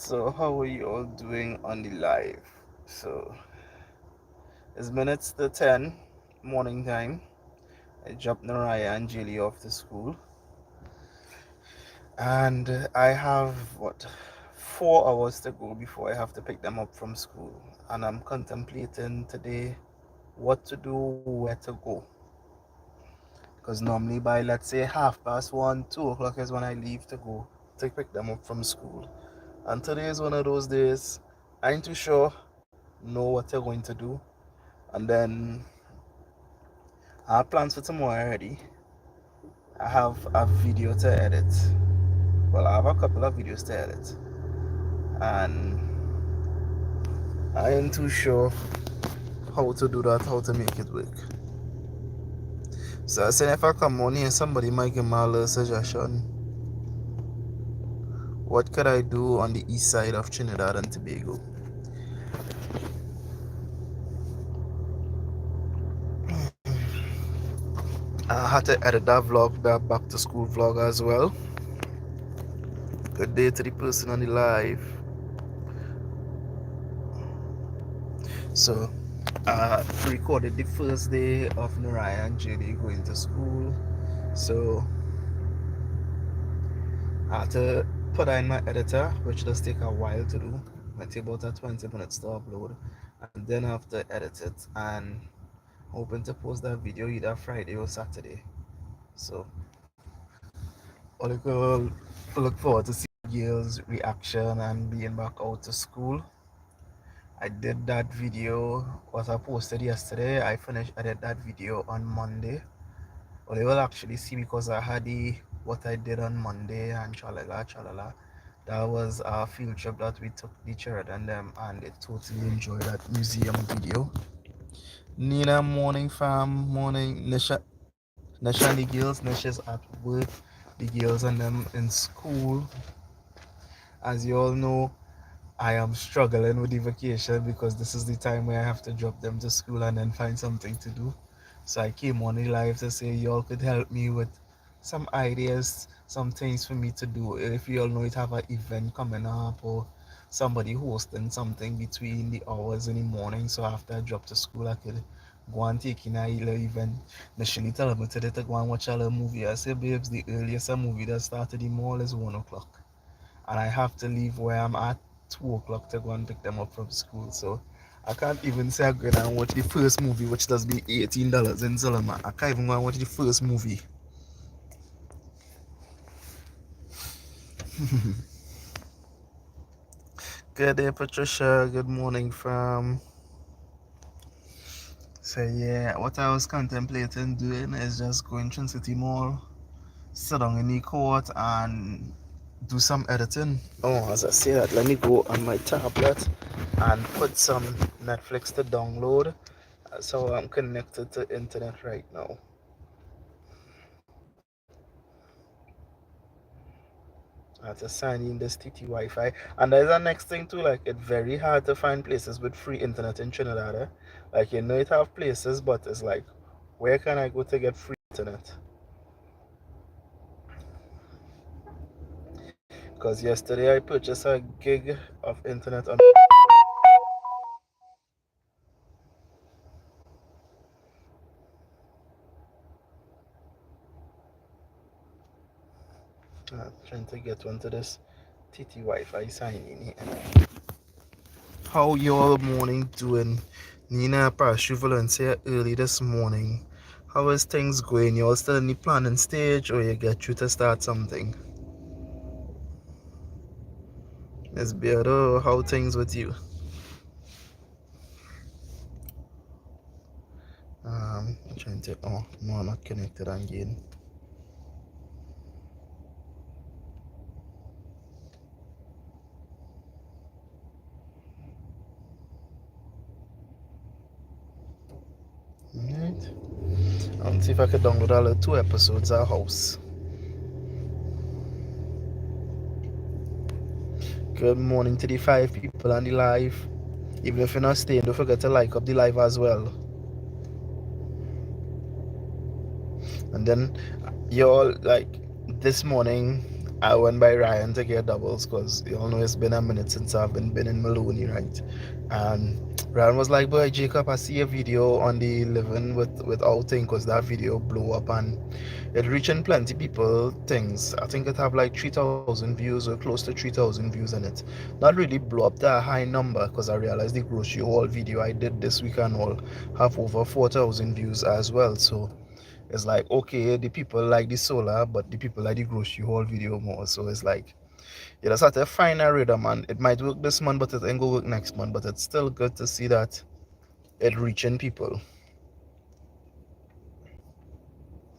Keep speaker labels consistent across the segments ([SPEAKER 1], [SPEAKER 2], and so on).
[SPEAKER 1] So how are you all doing on the live? So it's minutes to 10 morning time. I dropped Naraya and Jilly off to school, and I have 4 hours to go before I have to pick them up from school. And I'm contemplating today what to do, where to go. Because normally by, let's say, 1:30, 2 o'clock is when I leave to go to pick them up from school. And today is one of those days I ain't too sure, know what they're going to do. And then I have plans for tomorrow already. I have a video to edit. Well, I have a couple of videos to edit. And I ain't too sure how to do that, how to make it work. So I said if I come on here, somebody might give me a little suggestion. What could I do on the east side of Trinidad and Tobago? I had to edit that vlog, that back to school vlog as well. Good day to the person on the live. So I recorded the first day of Naraya and JD going to school. So I had to put that in my editor, which does take a while to do. It might take about 20 minutes to upload. And then I have to edit it and hoping to post that video either Friday or Saturday. So all you could look forward to see girls' reaction and being back out to school. I did that video, what I posted yesterday. I finished edit that video on Monday. Well, they will actually see because I had what I did on Monday and chalala. That was a field trip that we took the children and them, and they totally enjoyed that museum video. Nina, morning fam, morning Nisha and the girls. Nisha's at work, the girls and them in school. As you all know, I am struggling with the vacation because this is the time where I have to drop them to school and then find something to do. So I came on the live to say y'all could help me with some ideas, some things for me to do. If you all know it have an event coming up or somebody hosting something between the hours in the morning, so after I drop to school I could go and take in a little event. Initially tell me today to go and watch a little movie. I say babes, the earliest a movie that started the mall is 1 o'clock. And I have to leave where I'm at 2 o'clock to go and pick them up from school. So I can't even say I'm going to watch the first movie, which does be $18 in Solomon. I can't even go and watch the first movie. Good day, Patricia. Good morning, fam. So yeah, what I was contemplating doing is just going to City Mall, sit down in the court and do some editing. Oh, as I say that, let me go on my tablet and put some Netflix to download. So I'm connected to internet right now. I have to sign in this TT Wi-Fi. And there's a next thing too, like it's very hard to find places with free internet in Trinidad. Like you know it have places, but it's like, where can I go to get free internet? Because yesterday I purchased a gig of internet on trying to get onto this TT Wi-Fi sign in here. How y'all morning doing? Nina passed you Valencia early this morning. How is things going? Y'all still in the planning stage or you get you to start something? Miss Beardo, how things with you? I'm trying to, oh no, I'm not connected again. Alright. I'll see if I can download all the 2 episodes of House. Good morning to the 5 people on the live. Even if you're not staying, don't forget to like up the live as well. And then y'all, like this morning I went by Ryan to get doubles because you all know it's been a minute since I've been in Maloney, right? And Ryan was like, "Boy, Jacob, I see a video on the living with outing because that video blew up and it reaching plenty people things. I think it have like 3,000 views or close to 3,000 views in it. Not really blow up that high number because I realized the grocery haul video I did this week and all have over 4,000 views as well. So it's like, okay, the people like the solar, but the people like the grocery haul video more. So it's like, you just have to find a rhythm, and it might work this month, but it ain't gonna work next month. But it's still good to see that it reaching people.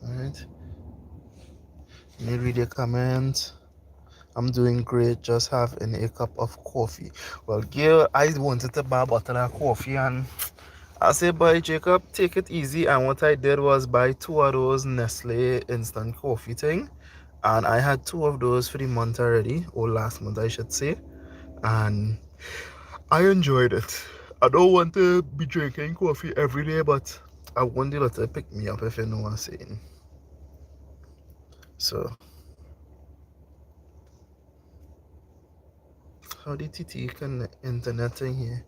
[SPEAKER 1] All right, let me read your comment. I'm doing great, just having a cup of coffee. Well, girl, I wanted to buy a bottle of coffee, and I said, boy, Jacob, take it easy. And what I did was buy two of those Nestle instant coffee thing. And I had two of those for the month already, or last month, I should say. And I enjoyed it. I don't want to be drinking coffee every day, but I want the to pick me up if you know what I'm saying. So, how the TT can internet thing here?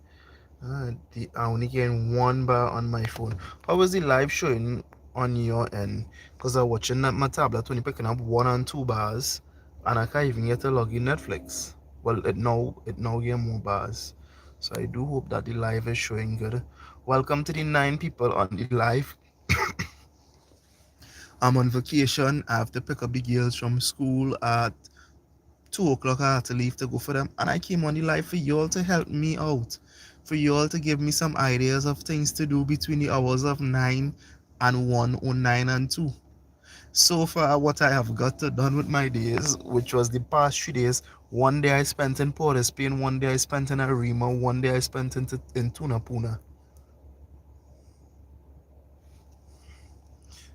[SPEAKER 1] I only getting one bar on my phone. How was the live showing on your end? Because I'm watching my tablet only picking up 1 and 2 bars, and I can't even get to log in Netflix. Well, it now get more bars. So I do hope that the live is showing good. Welcome to the 9 people on the live. I'm on vacation. I have to pick up the girls from school at 2 o'clock. I had to leave to go for them, and I came on the live for y'all to help me out, for y'all to give me some ideas of things to do between the hours of 9 and 1 or 9 and 2. So far, what I have got to done with my days, which was the past 3 days, one day I spent in Port of Spain, one day I spent in Arima, one day I spent in Tunapuna.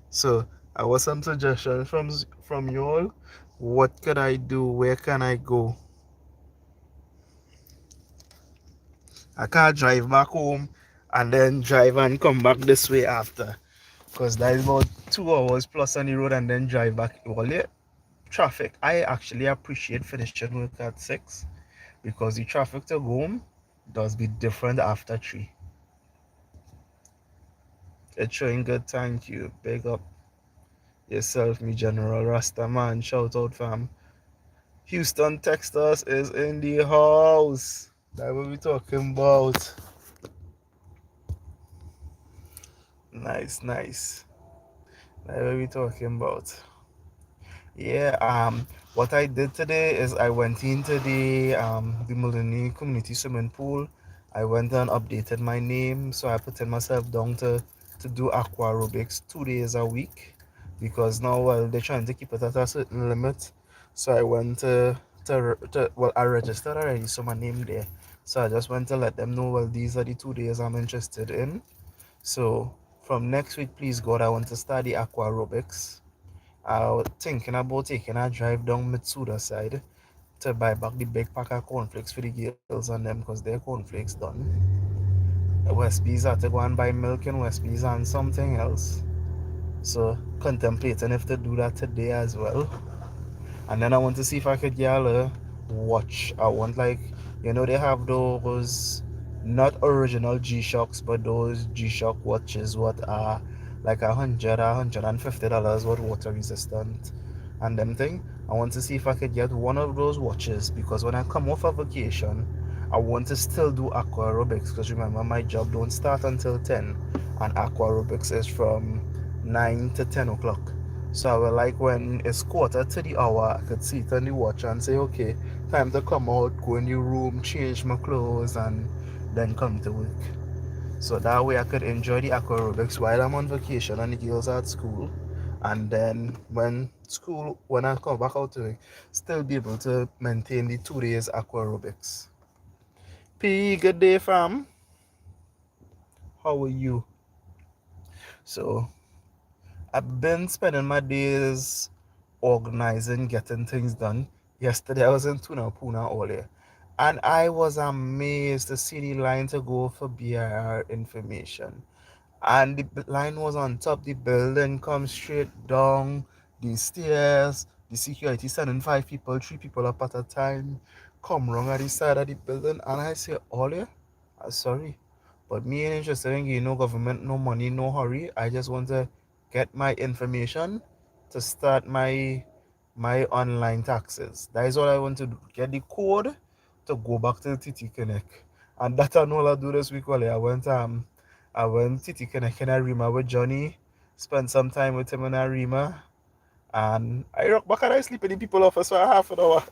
[SPEAKER 1] So I was some suggestions from y'all. What could I do? Where can I go? I can't drive back home and then drive and come back this way after. Because that is about 2 hours plus on the road and then drive back. Well, yeah, traffic. I actually appreciate finishing work at 6 because the traffic to go home does be different after 3. It's showing good, thank you. Big up yourself, me General Rasta man. Shout out, fam. Houston, Texas is in the house. That's what we talking about. Nice, nice. That's what we talking about. Yeah, what I did today is I went into the Millennium Community Swimming Pool. I went and updated my name, so I put in myself down to do aquarobics 2 days a week because now well they're trying to keep it at a certain limit. So I went to well I registered already, so my name there. So I just went to let them know well these are the 2 days I'm interested in. So from next week, please God, I want to start the aquarobics. I was thinking about taking a drive down Mitsuda side to buy back the big pack of cornflakes for the girls and them because their cornflakes done. Westby's had to go and buy milk in Westby's and something else. So contemplating if to do that today as well. And then I want to see if I could get a watch. I want like they have those not original G-Shocks, but those G-Shock watches what are like $150 what water resistant and them thing. I want to see if I could get one of those watches because when I come off a vacation, I want to still do aqua aerobics because remember my job don't start until 10 and aqua aerobics is from 9 to 10 o'clock. So I will like when it's quarter to the hour, I could see it on the watch and say, okay, time to come out, go in the room, change my clothes, and then come to work. So that way I could enjoy the aquarobics while I'm on vacation and the girls are at school. And then when I come back out to work, still be able to maintain the 2 days aquarobics. P, good day, fam. How are you? So I've been spending my days organizing, getting things done. Yesterday I was in Tuna Puna earlier, and I was amazed to see the line to go for BIR information. And the line was on top, the building comes straight down the stairs, the security sending 5 people, 3 people up at a time, come wrong at the side of the building, and I say, all yeah, sorry. But me ain't interested in getting no government, no money, no hurry. I just want to get my information to start my online taxes. That is all I want to do. Get the code to go back to the TT Connect. And that I know I do this week. Well, I went TT Connect in Arima with Johnny, spent some time with him in Arima, and I rock back and I sleep in the people office for half an hour.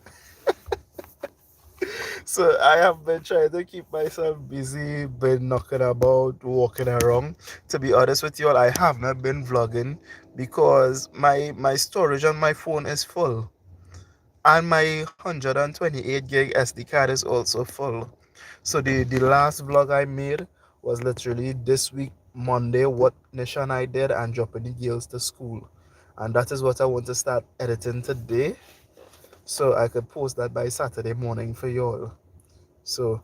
[SPEAKER 1] So I have been trying to keep myself busy, been knocking about, walking around. To be honest with you all, I have not been vlogging because my storage on my phone is full. And my 128 gig SD card is also full. So the last vlog I made was literally this week, Monday, what Nishan I did and dropping the girls to school. And that is what I want to start editing today so I could post that by Saturday morning for y'all. So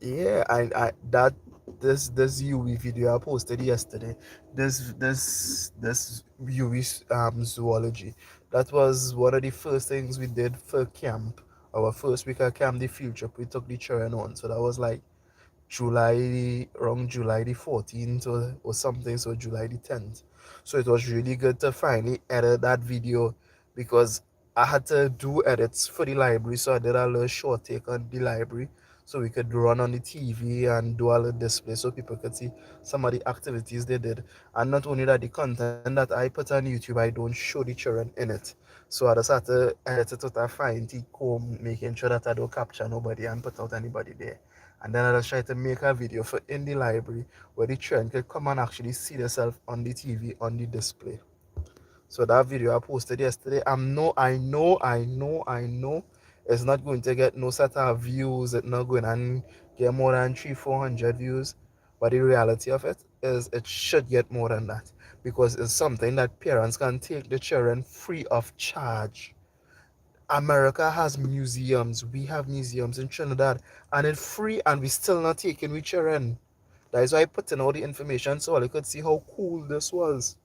[SPEAKER 1] yeah, I that this UV video I posted yesterday. This UV zoology. That was one of the first things we did for camp. Our first week at camp, the field trip we took the children on. So that was like around July the 14th or something, so July the 10th. So it was really good to finally edit that video because I had to do edits for the library. So I did a little short take on the library so we could run on the TV and do a little display so people could see some of the activities they did. And not only that, the content that I put on YouTube, I don't show the children in it. So I just had to edit it with a fine teeth comb, making sure that I don't capture nobody and put out anybody there. And then I just try to make a video for in the library where the children could come and actually see themselves on the TV, on the display. So that video I posted yesterday, I know it's not going to get no set of views. It's not going to get more than 300-400 views. But the reality of it is it should get more than that because it's something that parents can take the children free of charge. America has museums. We have museums in Trinidad, and it's free, and we still not taking with children. That is why I put in all the information so I could see how cool this was.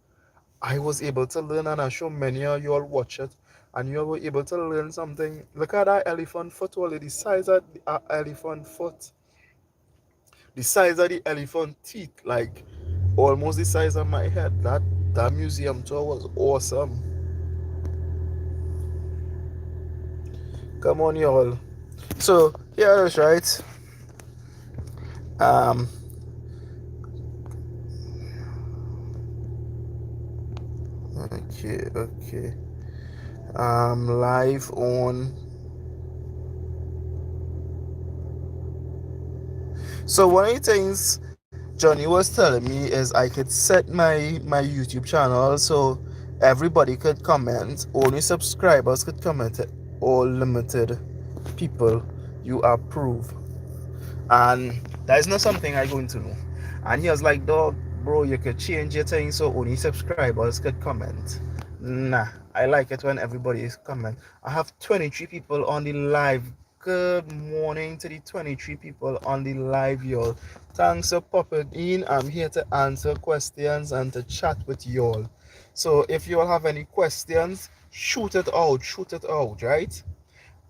[SPEAKER 1] I was able to learn, and I'm sure many of you all watch it, and you all were able to learn something. Look at that elephant foot, only the size of the elephant foot, the size of the elephant teeth, like almost the size of my head. That museum tour was awesome. Come on, y'all. So yeah, that's right. Um, okay. Live on. So one of the things Johnny was telling me is I could set my YouTube channel so everybody could comment. Only subscribers could comment. All limited people you approve. And that is not something I going to know. And he was like, dog, bro, you could change your thing so only subscribers could comment. Nah, I like it when everybody is comment. I have 23 people on the live. Good morning to the 23 people on the live, y'all. Thanks for popping in. I'm here to answer questions and to chat with y'all. So if you all have any questions, shoot it out, right?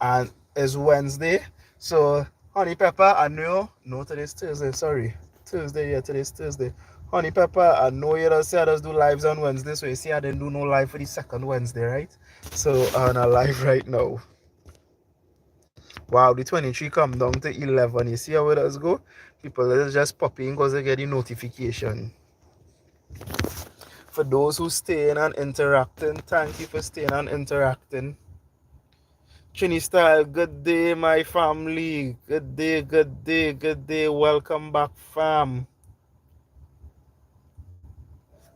[SPEAKER 1] And it's Wednesday. So, Honey Pepper, I know, no, today's Thursday, sorry. Tuesday, yeah, today's Thursday. Honey Pepper, I know you don't say I just do lives on Wednesday, so you see I didn't do no live for the second Wednesday, right? So, I'm on a live right now. Wow, the 23 come down to 11. You see how it does go? People are just popping because they get the notification. For those who staying and interacting, thank you for staying and interacting. Trini Style, good day, my family. Good day, good day, good day. Welcome back, fam.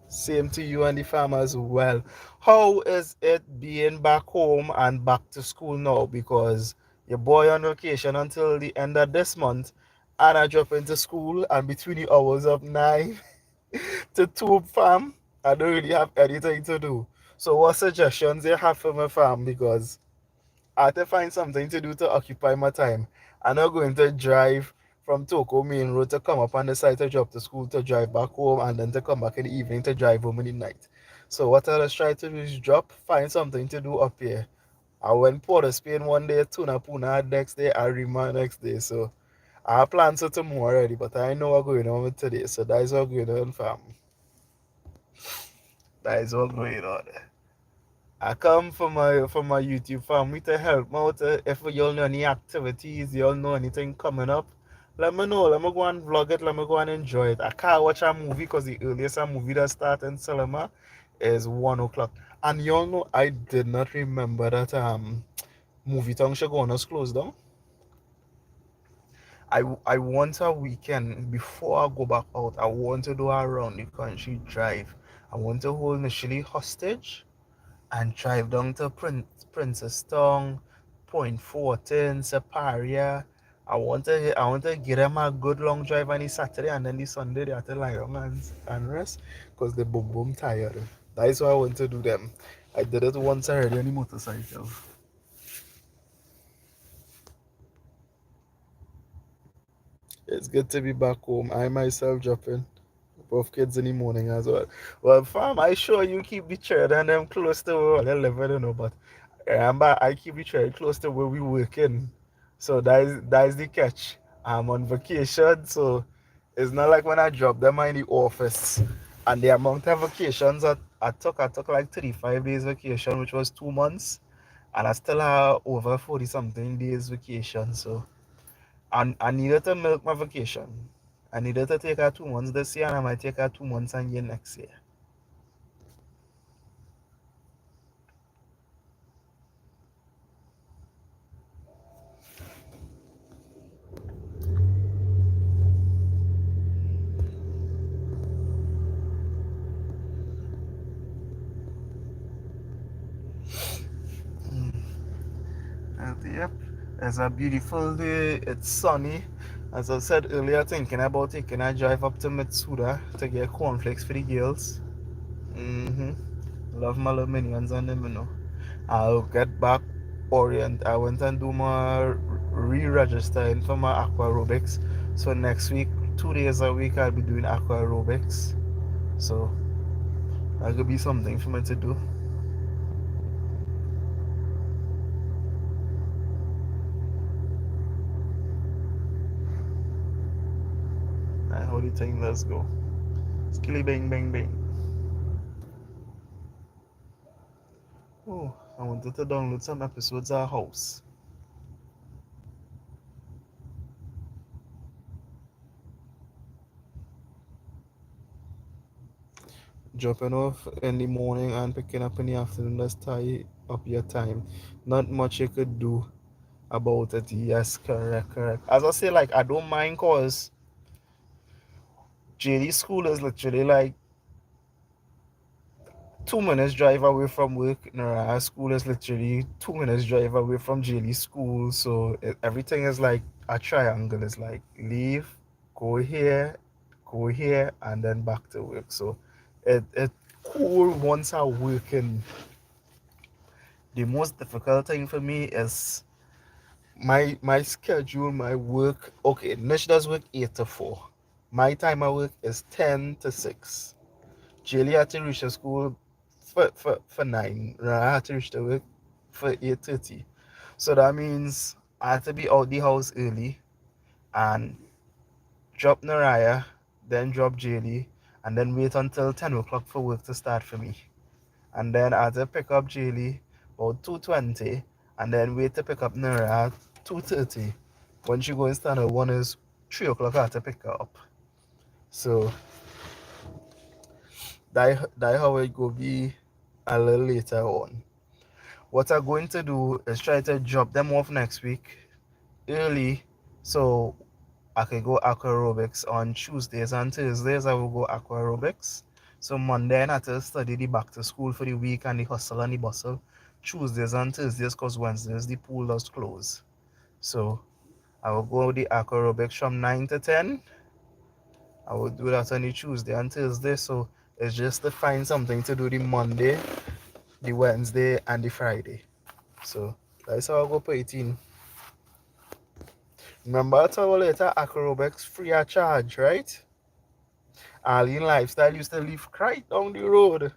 [SPEAKER 1] Same to you and the fam as well. How is it being back home and back to school now? Because your boy on vacation until the end of this month, and I drop into school, and between the hours of 9 to 2, fam, I don't really have anything to do. So what suggestions you have for my fam? Because I had to find something to do to occupy my time. I'm not going to drive from Toko Main Road to come up on the side to drop to school to drive back home and then to come back in the evening to drive home in the night. So what I just try to do is drop, find something to do up here. I went Port of Spain one day, Tuna Puna next day, Arima next day. So I have plans for tomorrow already, but I know what's going on with today. So that is what going on, fam. That is what going on. I come from my YouTube family to help me out. If y'all know any activities, y'all know anything coming up, let me know. Let me go and vlog it. Let me go and enjoy it. I can't watch a movie because the earliest a movie that starts in cinema is 1 o'clock. And y'all know I did not remember that movie town Shogunas closed down. I want a weekend before I go back out. I want to do a round the country drive. I want to hold initially hostage and drive down to Princess Town, Point 14, Separia. I want to give them a good long drive on the Saturday and then the Sunday they have to lie down and rest because they boom boom tired. That is why I want to do them. I did it once already on the motorcycle. It's good to be back home. I myself dropping both kids in the morning as well. Well, fam, I sure you keep the church and them close to where they live, I don't know, but remember, I keep the church close to where we working. So that is the catch. I'm on vacation, so it's not like when I drop them in the office. And the amount of vacations I took like 35 days vacation, which was 2 months, and I still have over 40 something days vacation. So I needed to milk my vacation. I needed to take her 2 months this year, and I might take her 2 months and year next year. Yep, it's a beautiful day. It's sunny. As I said earlier, thinking about taking a drive up to Mitsuda to get cornflakes for the girls. Mm-hmm. Love my little minions and them, you know. I'll get back orient. I went and do my re-registering for my aquaerobics. So next week, 2 days a week, I'll be doing aquaerobics. So that could be something for me to do. And how do you think let's go? Skilly bang bang bang. Oh, I wanted to download some episodes of House. Dropping off in the morning and picking up in the afternoon, let's tie up your time. Not much you could do about it. Yes, correct, correct. As I say, like I don't mind cause JD school is literally like 2 minutes drive away from work. Nara school is literally 2 minutes drive away from JD school. So everything is like a triangle. It's like leave, go here, and then back to work. So it cool once I working. The most difficult thing for me is my schedule, my work. Okay, Nish does work 8 to 4. My time I work is 10 to 6. Jaylee had to reach the school for 9. I had to reach the work for 8:30. So that means I had to be out the house early and drop Naraya, then drop Jaylee, and then wait until 10 o'clock for work to start for me. And then I had to pick up Jaylee about 2:20, and then wait to pick up Nara at 2:30. When she goes standard one is 3 o'clock I had to pick her up. So that how it go be a little later on. What I'm going to do is try to drop them off next week early so I can go aquaerobics on Tuesdays and Thursdays. I will go aquaerobics. So Monday I have to study the back to school for the week and the hustle and the bustle. Tuesdays and Thursdays because Wednesdays the pool does close. So I will go the aquaerobics from 9 to 10. I will do that on the Tuesday and Thursday. So it's just to find something to do the Monday, the Wednesday, and the Friday. So that's how I go for 18. Remember I told you later aquaerobics free of charge, right? Alien Lifestyle used to live right down the road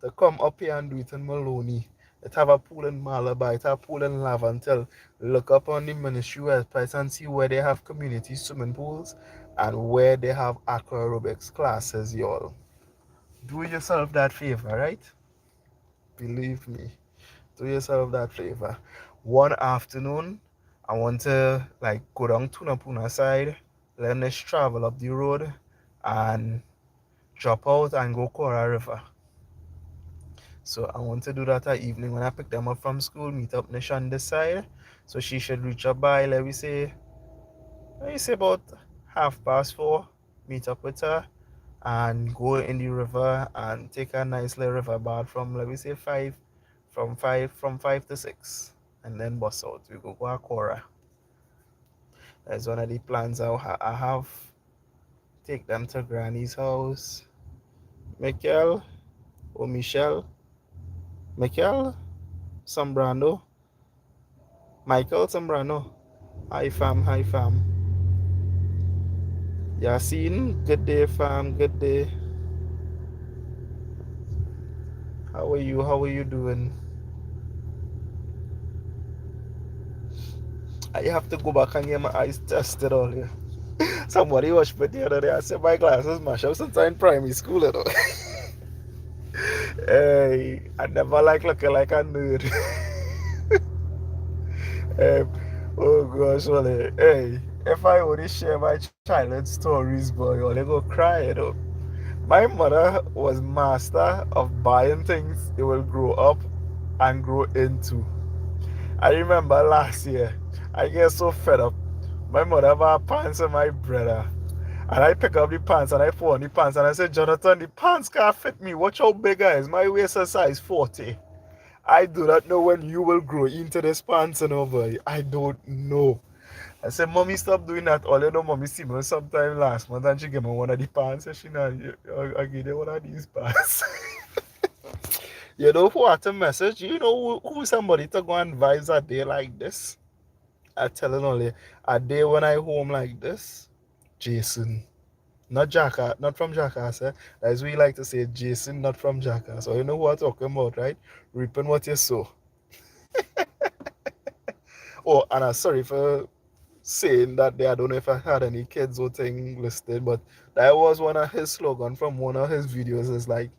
[SPEAKER 1] to come up here and do it in Maloney. It have a pool in Malabar, it have a pool in Lavantel. Look up on the ministry website and see where they have community swimming pools and where they have aquaerobics classes, y'all. Do yourself that favor, right? Believe me. Do yourself that favor. One afternoon, I want to like go down to Napuna side, let us travel up the road and drop out and go Cora River. So I want to do that at evening when I pick them up from school, meet up Nish on this side. So she should reach up by, let me say about 4:30, meet up with her and go in the river and take a nice little river bath from let me say 5 to 6 and then bus out. We go Aquara. That's one of the plans I have. Take them to Granny's house. Michael or Michelle. Michael Sombrano. Michael Sombrano. Hi fam, hi fam. Yasin, good day fam, good day. How are you? How are you doing? I have to go back and get my eyes tested all here. Somebody watched me the other day. I said my glasses mash up since I'm in primary school, you know. Hey, I never like looking like a nerd. um, oh gosh, well, hey, if I only share my childhood stories, boy, you'll go cry, you know. My mother was master of buying things they will grow up and grow into. I remember last year, I get so fed up. My mother bought pants for my brother. And I pick up the pants and I put on the pants and I said, Jonathan, the pants can't fit me. Watch how big I is. My waist is size 40. I do not know when you will grow into this pants and over. I don't know. I said, Mommy, stop doing that. All you know, Mommy see me sometime last month and she gave me one of the pants. And she now, I gave her one of these pants. You know what a message? You know who somebody to go and advise a day like this? I tell you only, a day when I home like this, Jason. Not Jackass, not from Jackass. As we like to say, Jason, not from Jackass. So you know what I'm talking about, right? Reaping what you sow. Oh, and I'm sorry for saying that there. I don't know if I had any kids or thing listed, but that was one of his slogan from one of his videos. Is like,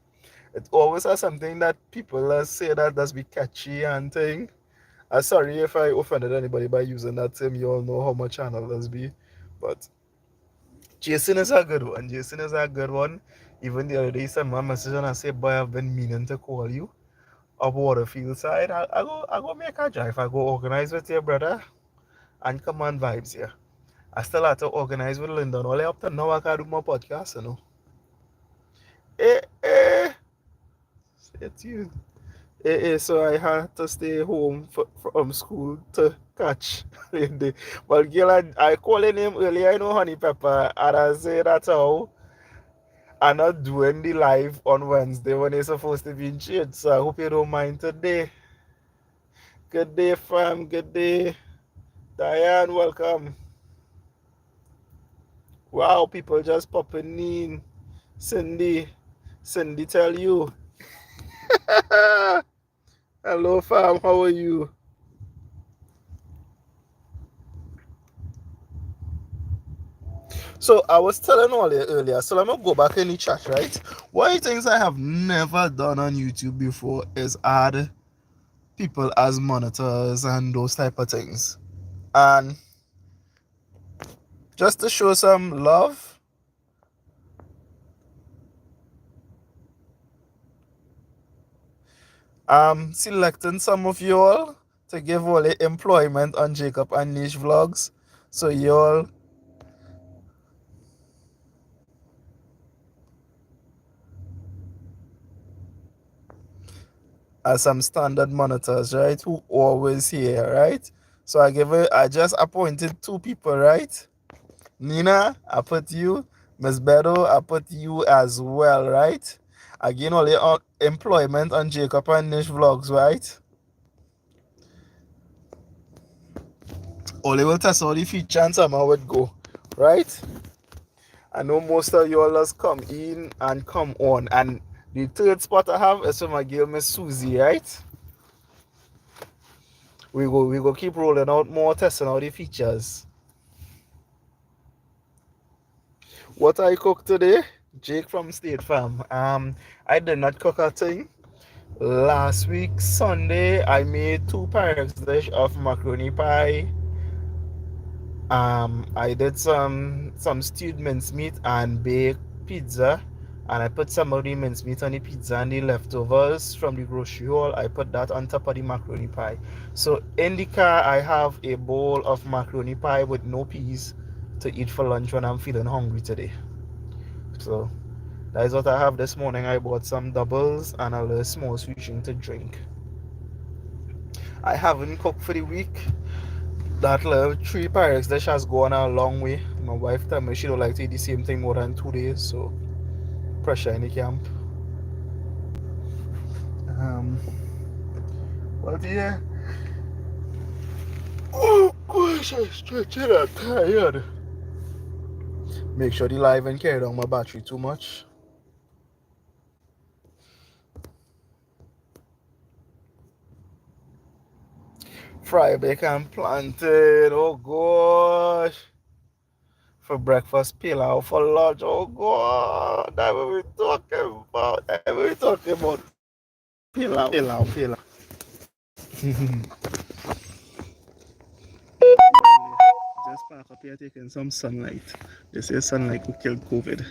[SPEAKER 1] it always has something that people say that does be catchy and thing. I'm sorry if I offended anybody by using that term. You all know how much channel does be, but Jason is a good one. Jason is a good one. Even the other day, sent my message and I said, boy, I've been meaning to call you up Waterfield side. I go make a drive. I go organize with your brother and come on vibes here. I still have to organize with Lyndon. Only up to now I can do my podcast, you know. Eh. Stay tuned. So I had to stay home from school to catch the But girl, I called him earlier, I know Honey Pepper, and I say that's how I'm not doing the live on Wednesday when it's supposed to be in church. So I hope you don't mind today. Good day, fam. Good day. Diane, welcome. Wow, people just popping in. Cindy. Cindy tell you. Hello, fam. How are you? So I was telling all you earlier, so let me go back in the chat, right? One of the things I have never done on YouTube before is add people as monitors and those type of things. And just to show some love, I'm selecting some of y'all to give all the employment on Jacob and Niche Vlogs. So y'all are some standard monitors, right? Who always here, right? So I just appointed 2 people, right? Nina, I put you. Miss Beto, I put you as well, right? Again, all the employment on Jacob and Niche Vlogs, right? Only will test all the feature and somehow it go, right? I know most of y'all just come in and come on, and The third spot I have is for my girl Miss Susie, right? We go keep rolling out more, testing out the features. What I cooked today? Jake from State Farm. I did not cook a thing. Last week Sunday I made two Pyrex dish of macaroni pie. I did some stewed mincemeat and baked pizza, and I put some of the mincemeat on the pizza and the leftovers from the grocery haul. I put that on top of the macaroni pie. So in the car, I have a bowl of macaroni pie with no peas to eat for lunch when I'm feeling hungry today. So that is what I have this morning. I bought some doubles and a little small sweet drink to drink. I haven't cooked for the week. That little three Pyrex dish has gone a long way. My wife told me she don't like to eat the same thing more than 2 days, so pressure in the camp. Um, but yeah. Oh gosh, I'm stretching and tired. Make sure the live and carry down my battery too much. Fry bacon plantain, oh gosh. For breakfast, pilau for lunch, oh god. That's what we're talking about. That's what we're talking about. Pilau. Just park up here taking some sunlight. They say sunlight will kill COVID.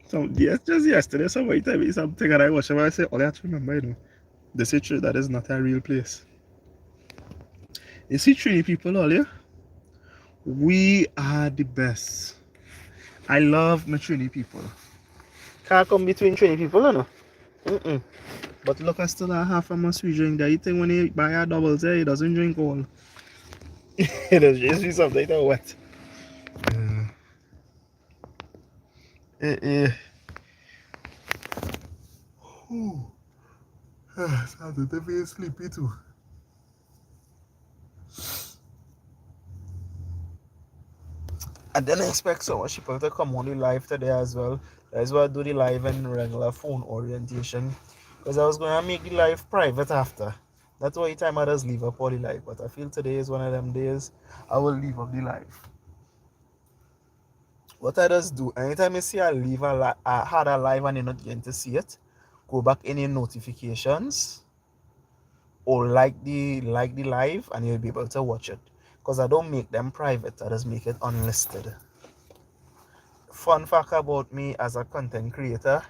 [SPEAKER 1] So yes, just yesterday somebody told me something and I watched it and I say, oh, I have to remember, they say true, that is not a real place. You see Trini people all here? We are the best. I love my Trini people. Can't come between Trini people, you know. But look, I still have half of my sweet drink there. You think when you buy a double there, he doesn't drink all. It is just something that wet. Started to feel sleepy too. I didn't expect so much people to come on the live today as well. That's why I do the live and regular phone orientation. Because I was going to make the live private after. That's why time I just leave up all the live. But I feel today is one of them days I will leave up the live. What I just do, anytime I see I had a live and you're not getting to see it, go back in your notifications or like the live and you'll be able to watch it. Because I don't make them private, I just make it unlisted. Fun fact about me as a content creator,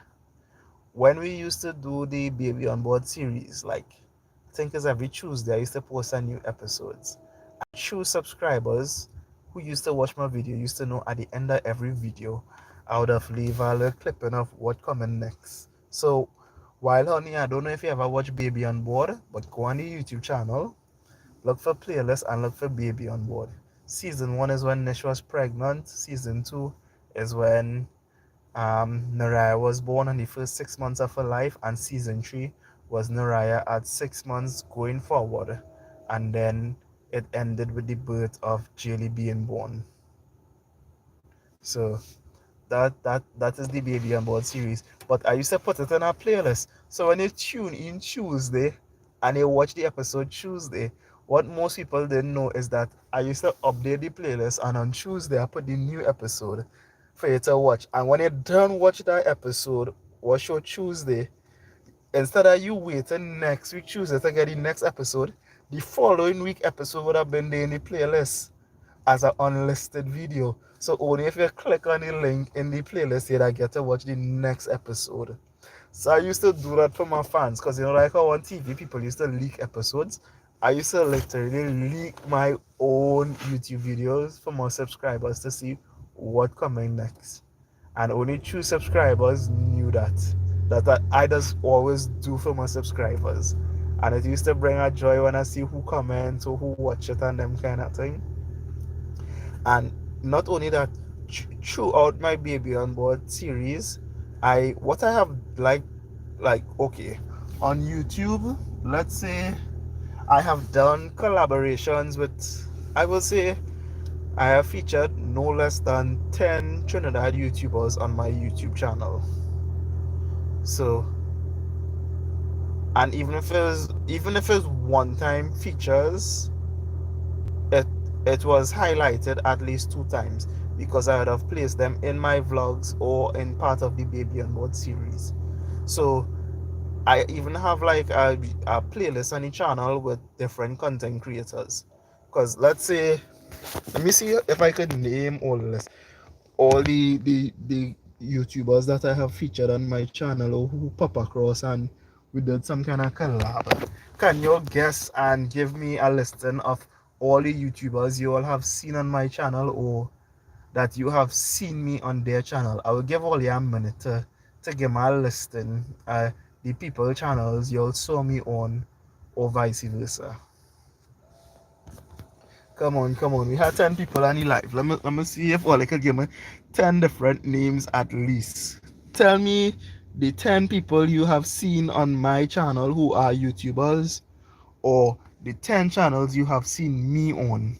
[SPEAKER 1] when we used to do the Baby on Board series, like I think it's every Tuesday I used to post a new episodes. True subscribers who used to watch my video used to know at the end of every video I would have leave a little clipping of what coming next. So while honey, I don't know if you ever watch Baby on Board, but go on the YouTube channel, look for playlist and look for Baby on Board. Season 1 is when Nish was pregnant. Season 2 is when Naraya was born in the first 6 months of her life, and season 3 was Naraya at 6 months going forward, and then it ended with the birth of Jaylee being born. So that is the Baby on Board series. But I used to put it in a playlist. So when you tune in Tuesday and you watch the episode Tuesday, what most people didn't know is that I used to update the playlist, and on Tuesday I put the new episode for you to watch. And when you're done watch that episode, watch your Tuesday, instead of you waiting next week Tuesday to get the next episode, the following week episode would have been there in the playlist as an unlisted video. So only if you click on the link in the playlist, you'd get to watch the next episode. So I used to do that for my fans, because like how on TV people used to leak episodes. I used to literally leak my own YouTube videos for my subscribers to see what coming next. And only true subscribers knew that. That I just always do for my subscribers. And it used to bring a joy when I see who comments or who watch it and them kind of thing. And not only that, throughout my Baby on Board series, what I have like okay, on YouTube, let's say I have done collaborations with, I will say I have featured no less than 10 Trinidad YouTubers on my YouTube channel. So, and even if it's one time features, it it was highlighted at least 2 times because I would have placed them in my vlogs or in part of the Baby on Board series. So I even have like a playlist on the channel with different content creators. Because let's say, let me see if I could name all the YouTubers that I have featured on my channel or who pop across and we did some kind of collab. Can you guess and give me a listing of all the YouTubers you all have seen on my channel or that you have seen me on their channel? I will give all you a minute to give my listing, the people channels you all saw me on or vice versa. Come on, come on. We had 10 people on the live. Let me see if all I could give me 10 different names at least. Tell me the 10 people you have seen on my channel who are YouTubers or the 10 channels you have seen me on.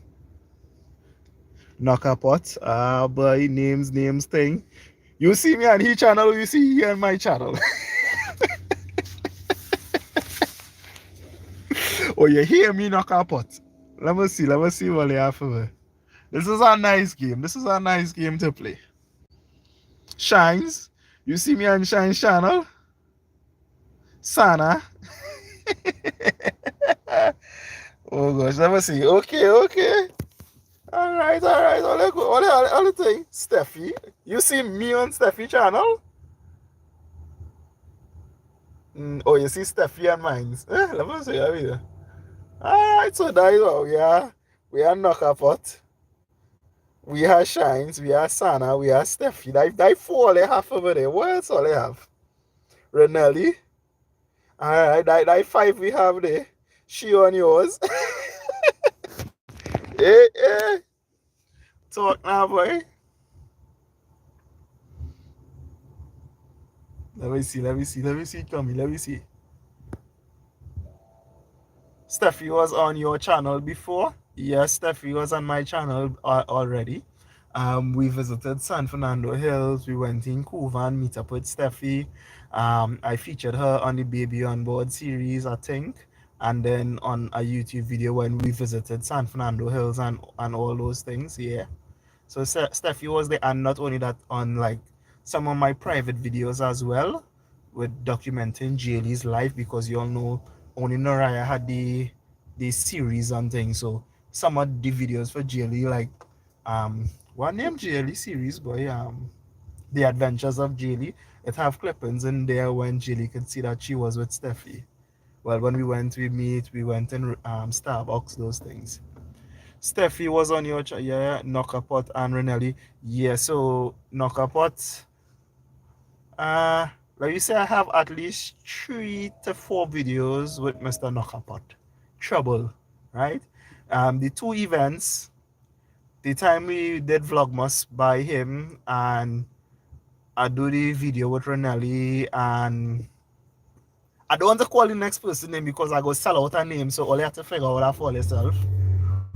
[SPEAKER 1] Knock a pot. Ah, boy, names thing. You see me on his channel, you see here on my channel. Or you hear me knock a pot. Let me see what they have for me. This is a nice game. This is a nice game to play. Shines. You see me on Shine's channel? Sana. Oh gosh, let me see. Okay, okay. Alright, alright. All the thing. Stephie. You see me on Stephie channel? Oh, you see Stephie and mine. Let me see. Alright, so that is what we are Knockapot. We have Shines, we have Sana, we have Stephie. That four they have over there. What else all they have? Renelli. Alright, that five we have there. She on yours. Hey, hey. Talk now, boy. Let me see, Tommy. Let me see. Stephie was on your channel before. Yes, Stephie was on my channel already. We visited San Fernando Hills. We went in Cuba and meet up with Stephie. I featured her on the Baby on Board series, I think, and then on a YouTube video when we visited San Fernando Hills and all those things. Yeah. So Stephie was there, and not only that, on like some of my private videos as well, with documenting Jaylee's life because you all know only Noraya had the series and things. So some of the videos for Jaylee, like what name Jaylee series, boy, The Adventures of Jaylee. It have clippings in there when Jaylee could see that she was with Stephie. Well, when we went to meet, we went in Starbucks, those things. Stephie was on your yeah, Knockapot and Renelli. Yeah, so Knockapot, uh, like you say, I have at least 3 to 4 videos with Mr. Knockapot. Trouble, right? The 2 events, the time we did Vlogmas by him, and I do the video with Renelli, and I don't want to call the next person name because I go sell out a name, so all you have to figure out that for yourself.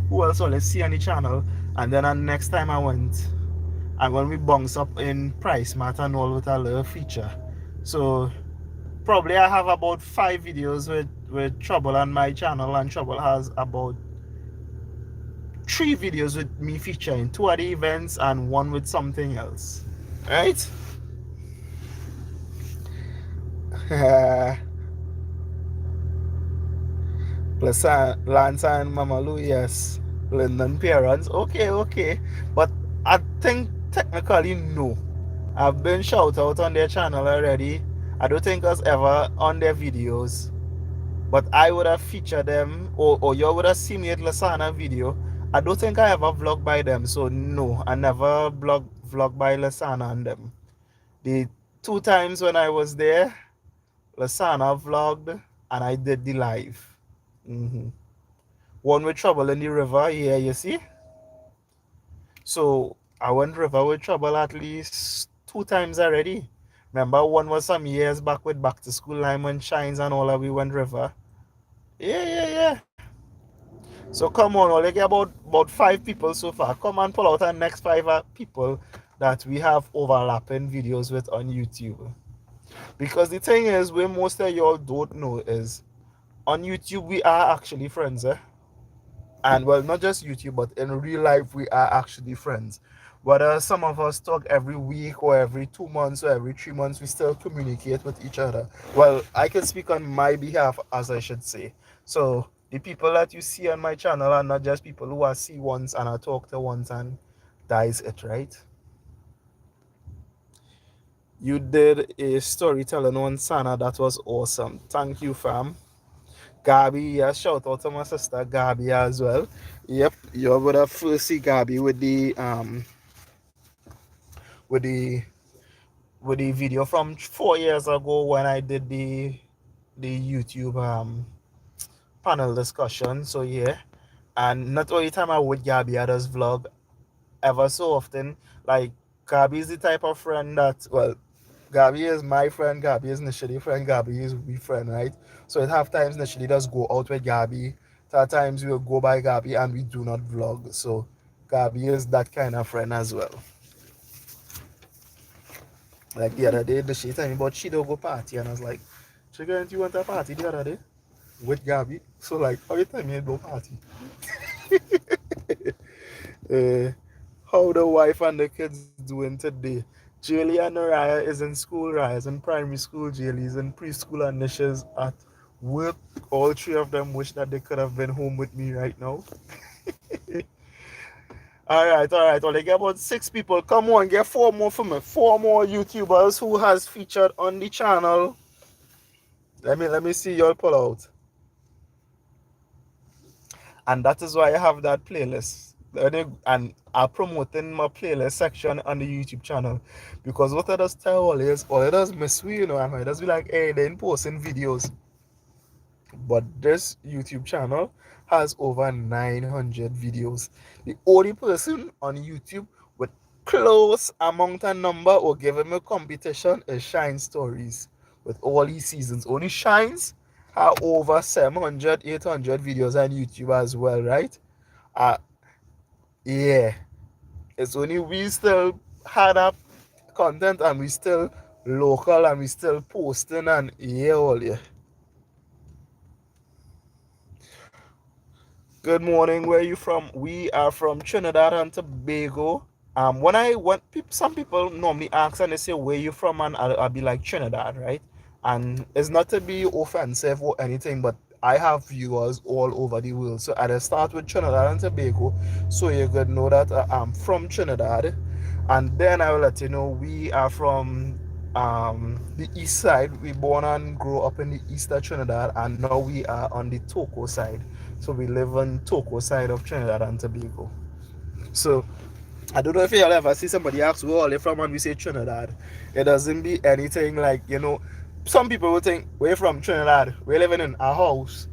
[SPEAKER 1] Who else will I see on the channel? And then next time I went, and when we bounce up in price matter and all with a little feature. So probably I have about 5 videos with Trouble on my channel, and Trouble has about 3 videos with me featuring 2 of the events and 1 with something else. Right? Plus Lance and Mama Lou, yes. London parents. Okay, okay. But I think technically no. I've been shout out on their channel already. I don't think I was ever on their videos. But I would have featured them, or you would have seen me at Lasana video. I don't think I ever vlog by them, so no, I never vlog by Lasana and them. The 2 times when I was there, Lasana vlogged and I did the live. One with Trouble in the river, yeah, you see? So I went river with Trouble at least 2 times already. Remember, one was some years back with Back to School Lyman Shines and all that, we went river. Yeah. So come on, we'll get about 5 people so far. Come and pull out the next 5 people that we have overlapping videos with on YouTube. Because the thing is, where most of y'all don't know is on YouTube we are actually friends, eh? And well, not just YouTube, but in real life we are actually friends. Whether some of us talk every week or every 2 months or every 3 months, we still communicate with each other. Well, I can speak on my behalf, as I should say. So the people that you see on my channel are not just people who I see once and I talk to once and dies it, right? You did a storytelling on Sana that was awesome. Thank you, fam. Gabi, yeah, shout out to my sister Gabi as well. Yep, you're gonna first see Gabi with the with the video from 4 years ago when I did the YouTube panel discussion. So yeah, and not only time I with Gabi, I just vlog ever so often. Like Gabi is the type of friend that, well, Gabi is my friend, Gabi is Nishidi friend, Gabi is we friend, right? So at half times Nishidi does go out with Gabi. At times we'll go by Gabi and we do not vlog. So Gabi is that kind of friend as well. Like the other day, she told me about she don't go party and I was like, Chicken, you went to a party the other day with Gabi? So like, how you tell me you go party? uh, how the wife and the kids doing today? Jaylee and Raya is in school, Raya is in primary school, Jaylee is in preschool, and Nisha's at work. All three of them wish that they could have been home with me right now. All right. Well, they get about 6 people. Come on, get 4 more for me. 4 more YouTubers who has featured on the channel. Let me see y'all pull out. And that is why I have that playlist. And I'm promoting my playlist section on the YouTube channel. Because what I just tell all it does miss we, and I just be like, hey, they ain't posting videos. But this YouTube channel has over 900 videos. The only person on YouTube with close amount and number or giving me competition is Shine Stories. With all these seasons, only Shines have over 700, 800 videos on YouTube as well, right? Uh, yeah, it's only we still had up content and we still local and we still posting and yeah, all yeah. Good morning. Where are you from? We are from Trinidad and Tobago. When I went, some people normally ask and they say, "Where you from?" And I'll be like Trinidad, right? And it's not to be offensive or anything, but I have viewers all over the world. So I'll start with Trinidad and Tobago, so you could know that I'm from Trinidad, and then I will let you know we are from the east side. We born and grow up in the east of Trinidad, and now we are on the Toco side. So we live on Toco side of Trinidad and Tobago. So I don't know if you'll ever see somebody ask where are they from and we say Trinidad. It doesn't be anything like, some people will think we're from Trinidad, we're living in a house.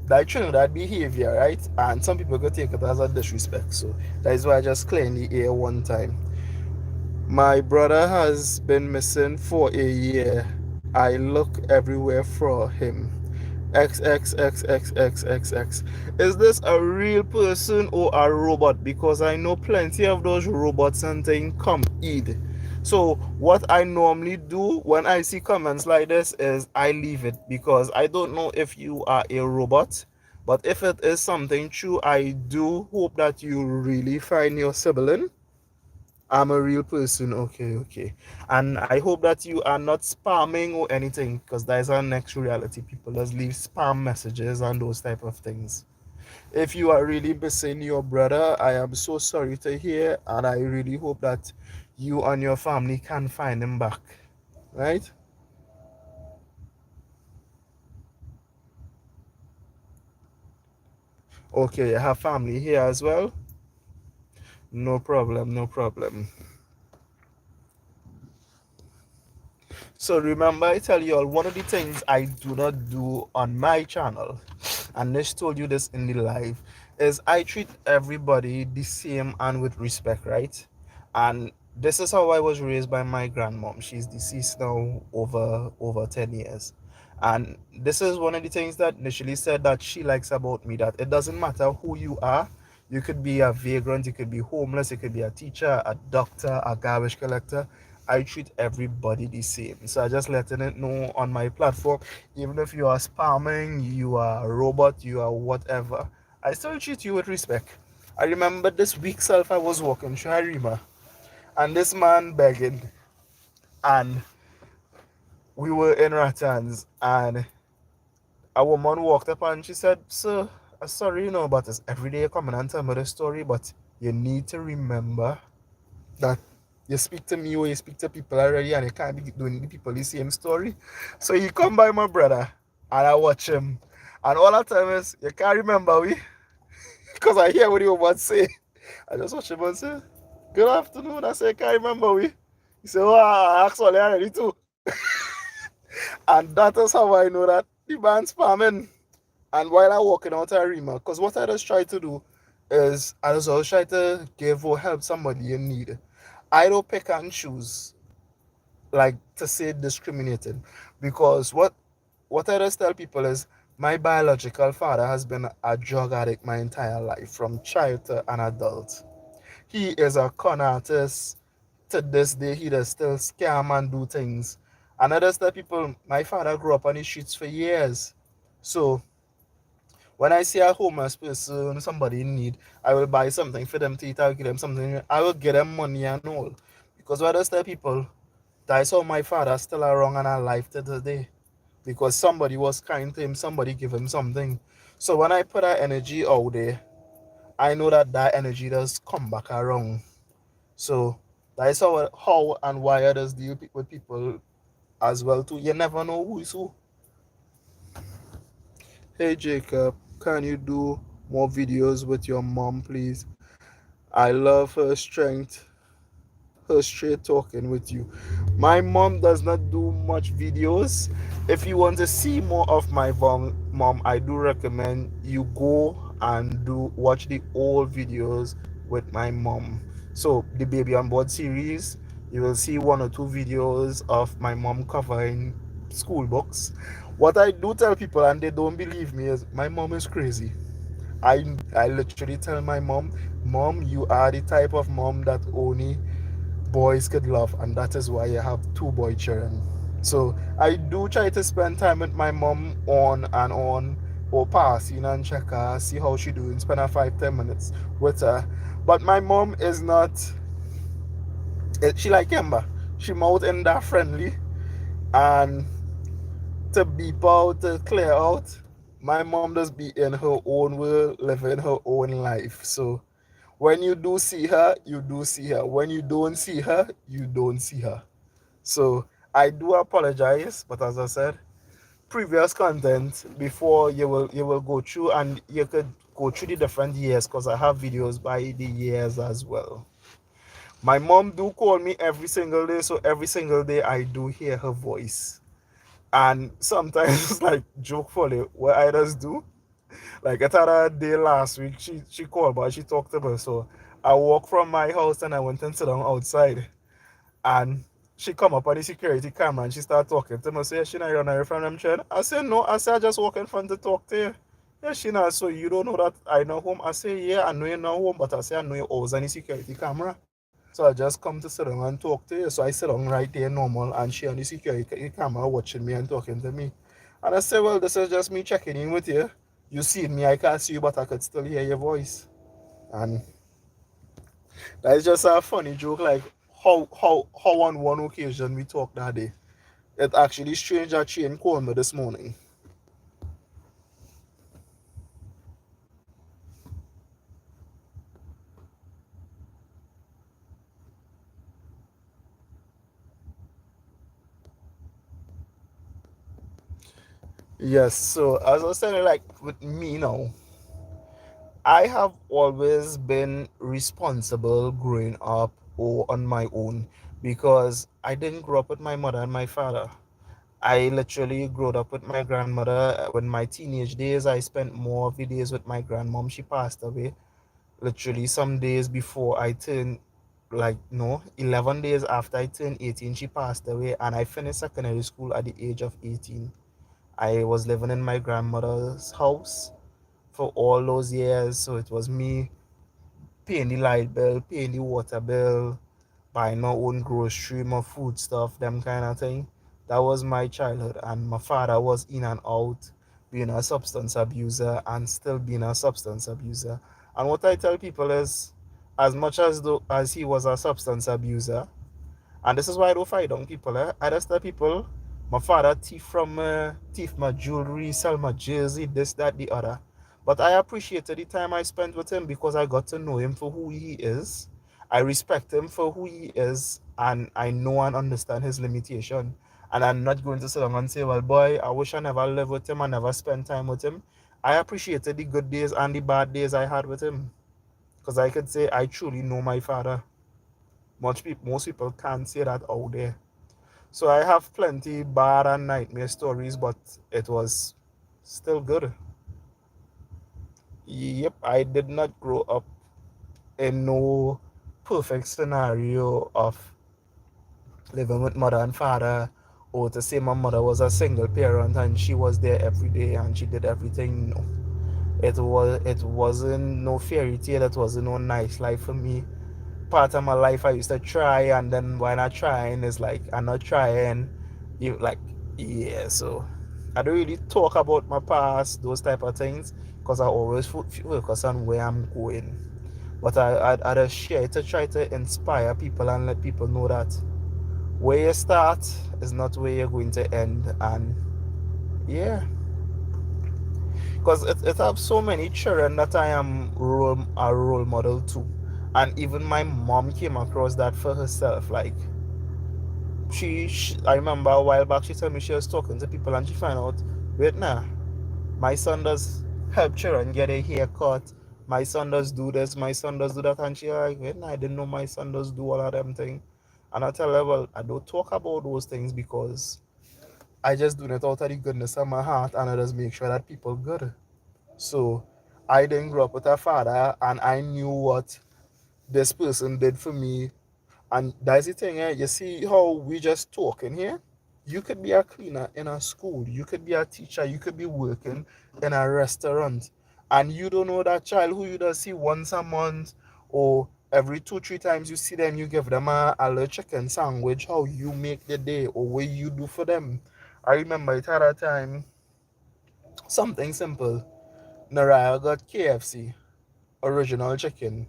[SPEAKER 1] Like Trinidad behavior, right? And some people could take it as a disrespect. So that is why I just clear in the air one time. My brother has been missing for a year. I look everywhere for him. XXXXXXX. Is this a real person or a robot? Because I know plenty of those robots and things come eat. So what I normally do when I see comments like this is I leave it because I don't know if you are a robot. But if it is something true, I do hope that you really find your sibling. I'm a real person. Okay, okay. And I hope that you are not spamming or anything because that is our next reality. People just leave spam messages and those type of things. If you are really missing your brother, I am so sorry to hear, and I really hope that you and your family can find him back. Right? Okay, you have family here as well? No problem, no problem. So remember, I tell you all, one of the things I do not do on my channel, and Nish told you this in the live, is I treat everybody the same and with respect, right? And this is how I was raised by my grandmom. She's deceased now over 10 years. And this is one of the things that initially said that she likes about me, that it doesn't matter who you are. You could be a vagrant, you could be homeless, you could be a teacher, a doctor, a garbage collector. I treat everybody the same. So I just letting it know on my platform, even if you are spamming, you are a robot, you are whatever, I still treat you with respect. I remember this week self I was walking through Harima and this man begging, and we were in Ratans, and a woman walked up and she said, "Sir, sorry, but it's every day you come in and tell me the story, but you need to remember that you speak to me or you speak to people already and you can't be doing the people the same story." So he come by my brother and I watch him. And all I tell him is, "You can't remember we?" Because I hear what he woman say. I just watch him and say, "Good afternoon." I say, "You can't remember we?" He said, "Oh, I asked all already too." And that is how I know that the man's spamming. And while I walking out of Rima, because what I just try to do is I just always try to give or help somebody in need. I don't pick and choose, like to say discriminating, because what I just tell people is my biological father has been a drug addict my entire life, from child to an adult. He is a con artist. To this day, he does still scam and do things. And I just tell people, my father grew up on the streets for years. So when I see a homeless person, somebody in need, I will buy something for them to eat. I'll give them something. I will give them money and all. Because what I just tell people, that's how my father still around and alive to today. Because somebody was kind to him, somebody give him something. So when I put that energy out there, I know that that energy does come back around. So that's how and why I just deal with people as well too. You never know who is who. Hey Jacob, can you do more videos with your mom, please? I love her strength, her straight talking with you. My mom does not do much videos. If you want to see more of my mom, I do recommend you go and do watch the old videos with my mom. So the Baby on Board series, you will see one or two videos of my mom covering school books. What I do tell people and they don't believe me is my mom is crazy. I literally tell my mom, you are the type of mom that only boys could love, and that is why I have two boy children. So I do try to spend time with my mom on and on, or pass, and check her, see how she doing, spend her 5-10 minutes with her. But my mom is not. She like Emma. She mouth in that friendly, and to beep out, to clear out. My mom does be in her own world, living her own life. So when you do see her, you do see her. When you don't see her, you don't see her. So I do apologize, but as I said, previous content before you will go through and you could go through the different years because I have videos by the years as well. My mom do call me every single day, so every single day I do hear her voice. And sometimes it's like jokefully what I just do. Like I had a day last week, she called but she talked to me. So I walked from my house and I went and sit down outside. And she come up on the security camera and she start talking to me. Say, she not run away from them train. I said, no. I said, I just walk in front to talk to you. Yeah, she not. So you don't know that I know home? I say, yeah, I know you're not home, but I say, I know you're always on the security camera. So I just come to sit down and talk to you. So I sit down right there normal and she on the security camera watching me and talking to me. And I say, well, this is just me checking in with you. You see me, I can't see you, but I could still hear your voice. And that's just a funny joke, like how on one occasion we talked that day. It actually strange that she ain't called me this morning. Yes, so as I was saying, like with me now, I have always been responsible growing up or on my own because I didn't grow up with my mother and my father. I literally grew up with my grandmother. When my teenage days, I spent more of the days with my grandmom. She passed away literally some days before I turned, like, no, 11 days after I turned 18, she passed away, and I finished secondary school at the age of 18. I was living in my grandmother's house for all those years, so it was me paying the light bill, paying the water bill, buying my own grocery, my food stuff, them kind of thing. That was my childhood, and my father was in and out, being a substance abuser and still being a substance abuser. And what I tell people is, as much as though as he was a substance abuser, and this is why I don't fight on people. I just tell people, my father thief my jewelry, sell my jersey, this, that, the other. But I appreciated the time I spent with him because I got to know him for who he is. I respect him for who he is, and I know and understand his limitation. And I'm not going to sit down and say, well, boy, I wish I never lived with him, I never spent time with him. I appreciated the good days and the bad days I had with him. Because I could say I truly know my father. Most people can't say that out there. So I have plenty bad and nightmare stories, but it was still good. Yep, I did not grow up in no perfect scenario of living with mother and father, or to say my mother was a single parent and she was there every day and she did everything. No. It wasn't no fairy tale, it wasn't no nice life for me. Part of my life I used to try, and then when I trying it's like I'm not trying. You like, yeah. So I don't really talk about my past, those type of things, because I always focus on where I'm going. But I just share to try to inspire people and let people know that where you start is not where you're going to end. And yeah, because it have so many children that I am a role model to. And even my mom came across that for herself. Like I remember a while back she told me she was talking to people and she found out, wait now, my son does help children get a haircut. My son does do this, my son does do that, and she like, wait now, I didn't know my son does do all of them things. And I tell her, well, I don't talk about those things because I just do it out of the goodness of my heart, and I just make sure that people good. So I didn't grow up with a father, and I knew what this person did for me. And that's the thing, you see how we just talking here? You could be a cleaner in a school, you could be a teacher, you could be working in a restaurant, and you don't know that child who you just see once a month, or every 2 3 times you see them, you give them a little chicken sandwich, how you make the day or what you do for them. I remember it at a time, something simple. Naraya got KFC, original chicken.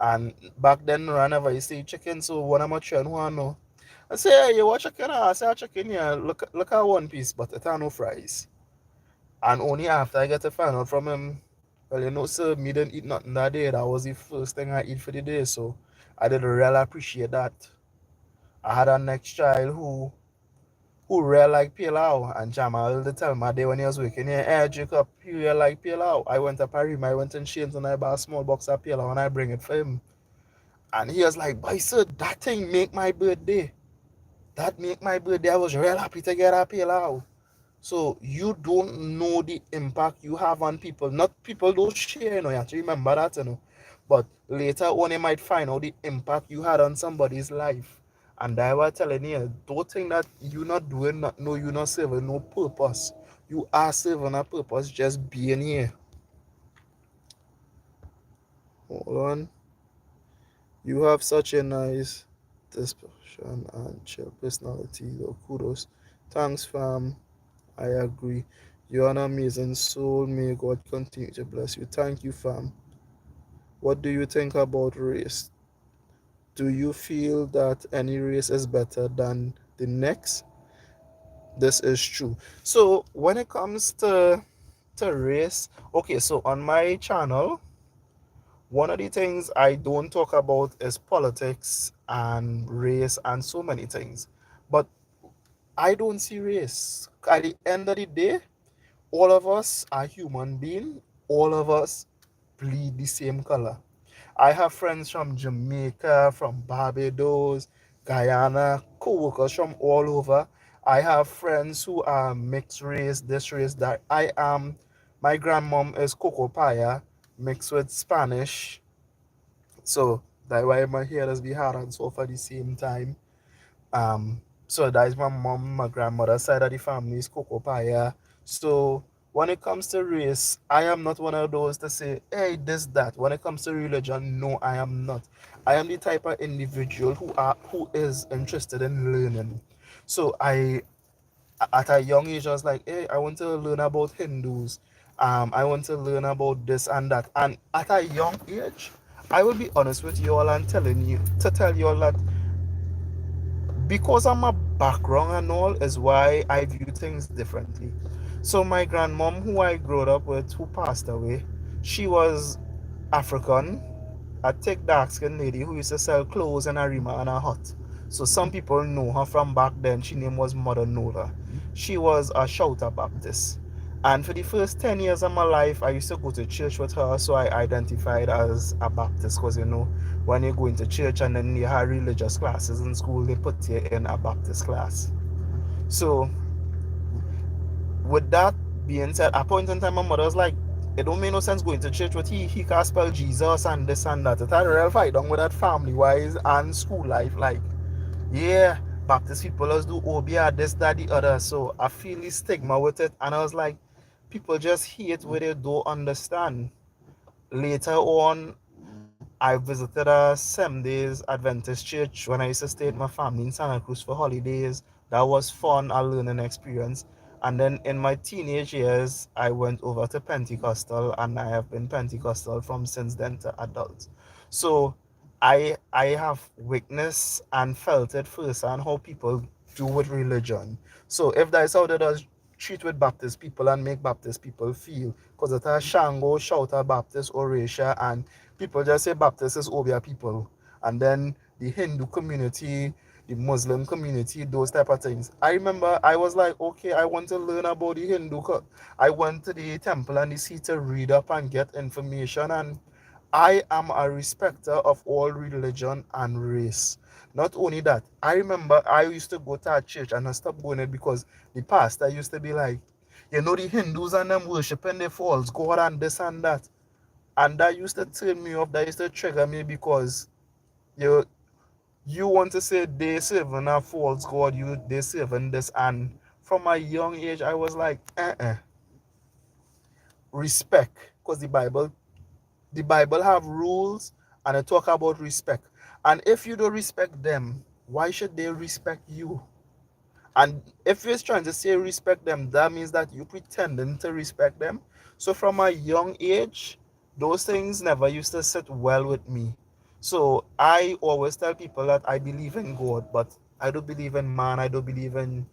[SPEAKER 1] And back then, whenever you see chicken, so one of my friends who I know, I say, hey, you want chicken? I say, chicken, yeah, look at one piece, but it had no fries. And only after I get to find out from him, well, sir, me didn't eat nothing that day. That was the first thing I eat for the day. So I did really appreciate that. I had a next child who really like pilau, and Jamal to tell my day when he was working here, hey, Jacob, he really like pilau. I went to Paris, I went in Shane's and I bought a small box of pilau and I bring it for him. And he was like, boy, sir, that thing make my birthday. That make my birthday. I was real happy to get a pilau. So you don't know the impact you have on people. Not people don't share, you have to remember that. But later on, you might find out the impact you had on somebody's life. And I was telling you, don't think that you're not doing, no, you're not serving no purpose. You are serving a purpose just being here. Hold on. You have such a nice disposition and chill personality. So kudos. Thanks, fam. I agree. You're an amazing soul. May God continue to bless you. Thank you, fam. What do you think about race? Do you feel that any race is better than the next? This is true. So when it comes to race, okay, so on my channel, one of the things I don't talk about is politics and race and so many things. But I don't see race. At the end of the day, all of us are human beings. All of us bleed the same color. I have friends from Jamaica, from Barbados, Guyana, co-workers from all over. I have friends who are mixed race, this race, that. My grandmom is Coco Paya, mixed with Spanish. So that's why my hair has been hard and so for the same time. So that is my mom, my grandmother's side of the family is Coco Paya. So when it comes to race, I am not one of those to say, hey, this, that. When it comes to religion, no, I am not. I am the type of individual who is interested in learning. So at a young age, I was like, hey, I want to learn about Hindus. I want to learn about this and that. And at a young age, I will be honest with you all and tell you all that because of my background and all is why I view things differently. So my grandmom, who I grew up with, who passed away, she was African, a thick dark skinned lady who used to sell clothes in a Rima and a hut. So some people know her from back then. She name was Mother Nola. She was a shouter Baptist. And for the first 10 years of my life, I used to go to church with her, so I identified as a Baptist because, when you go into church and then you have religious classes in school, they put you in a Baptist class. So with that being said, at a point in time, my mother was like, it don't make no sense going to church with he can't spell Jesus and this and that. It had a real fight on with that family wise and school life. Like, yeah, Baptist people us do obia, this, that, the other. So I feel the stigma with it. And I was like, people just hate where they don't understand. Later on, I visited a 7 days Adventist church when I used to stay with my family in Santa Cruz for holidays. That was fun, a learning experience. And then in my teenage years, I went over to Pentecostal, and I have been Pentecostal from since then to adult. So I have witnessed and felt it firsthand how people do with religion. So if that is how they does treat with Baptist people and make Baptist people feel, because it's a Shango, Shouter, Baptist, Orisha, and people just say Baptist is Obia people. And then the Hindu community, the Muslim community, those type of things. I remember I was like, okay, I want to learn about the Hindu. I went to the temple and the sea to read up and get information. And I am a respecter of all religion and race. Not only that, I remember I used to go to a church and I stopped going it because the pastor used to be like, the Hindus and them worshiping the false god and this and that. And that used to turn me off, that used to trigger me because you you want to say they serving a false god, they serving this. And from a young age I was like, respect. Because the Bible have rules and it talk about respect. And if you don't respect them, why should they respect you? And if you're trying to say respect them, that means that you pretending to respect them. So from a young age, those things never used to sit well with me. So I always tell people that I believe in God, but I don't believe in man. I don't believe in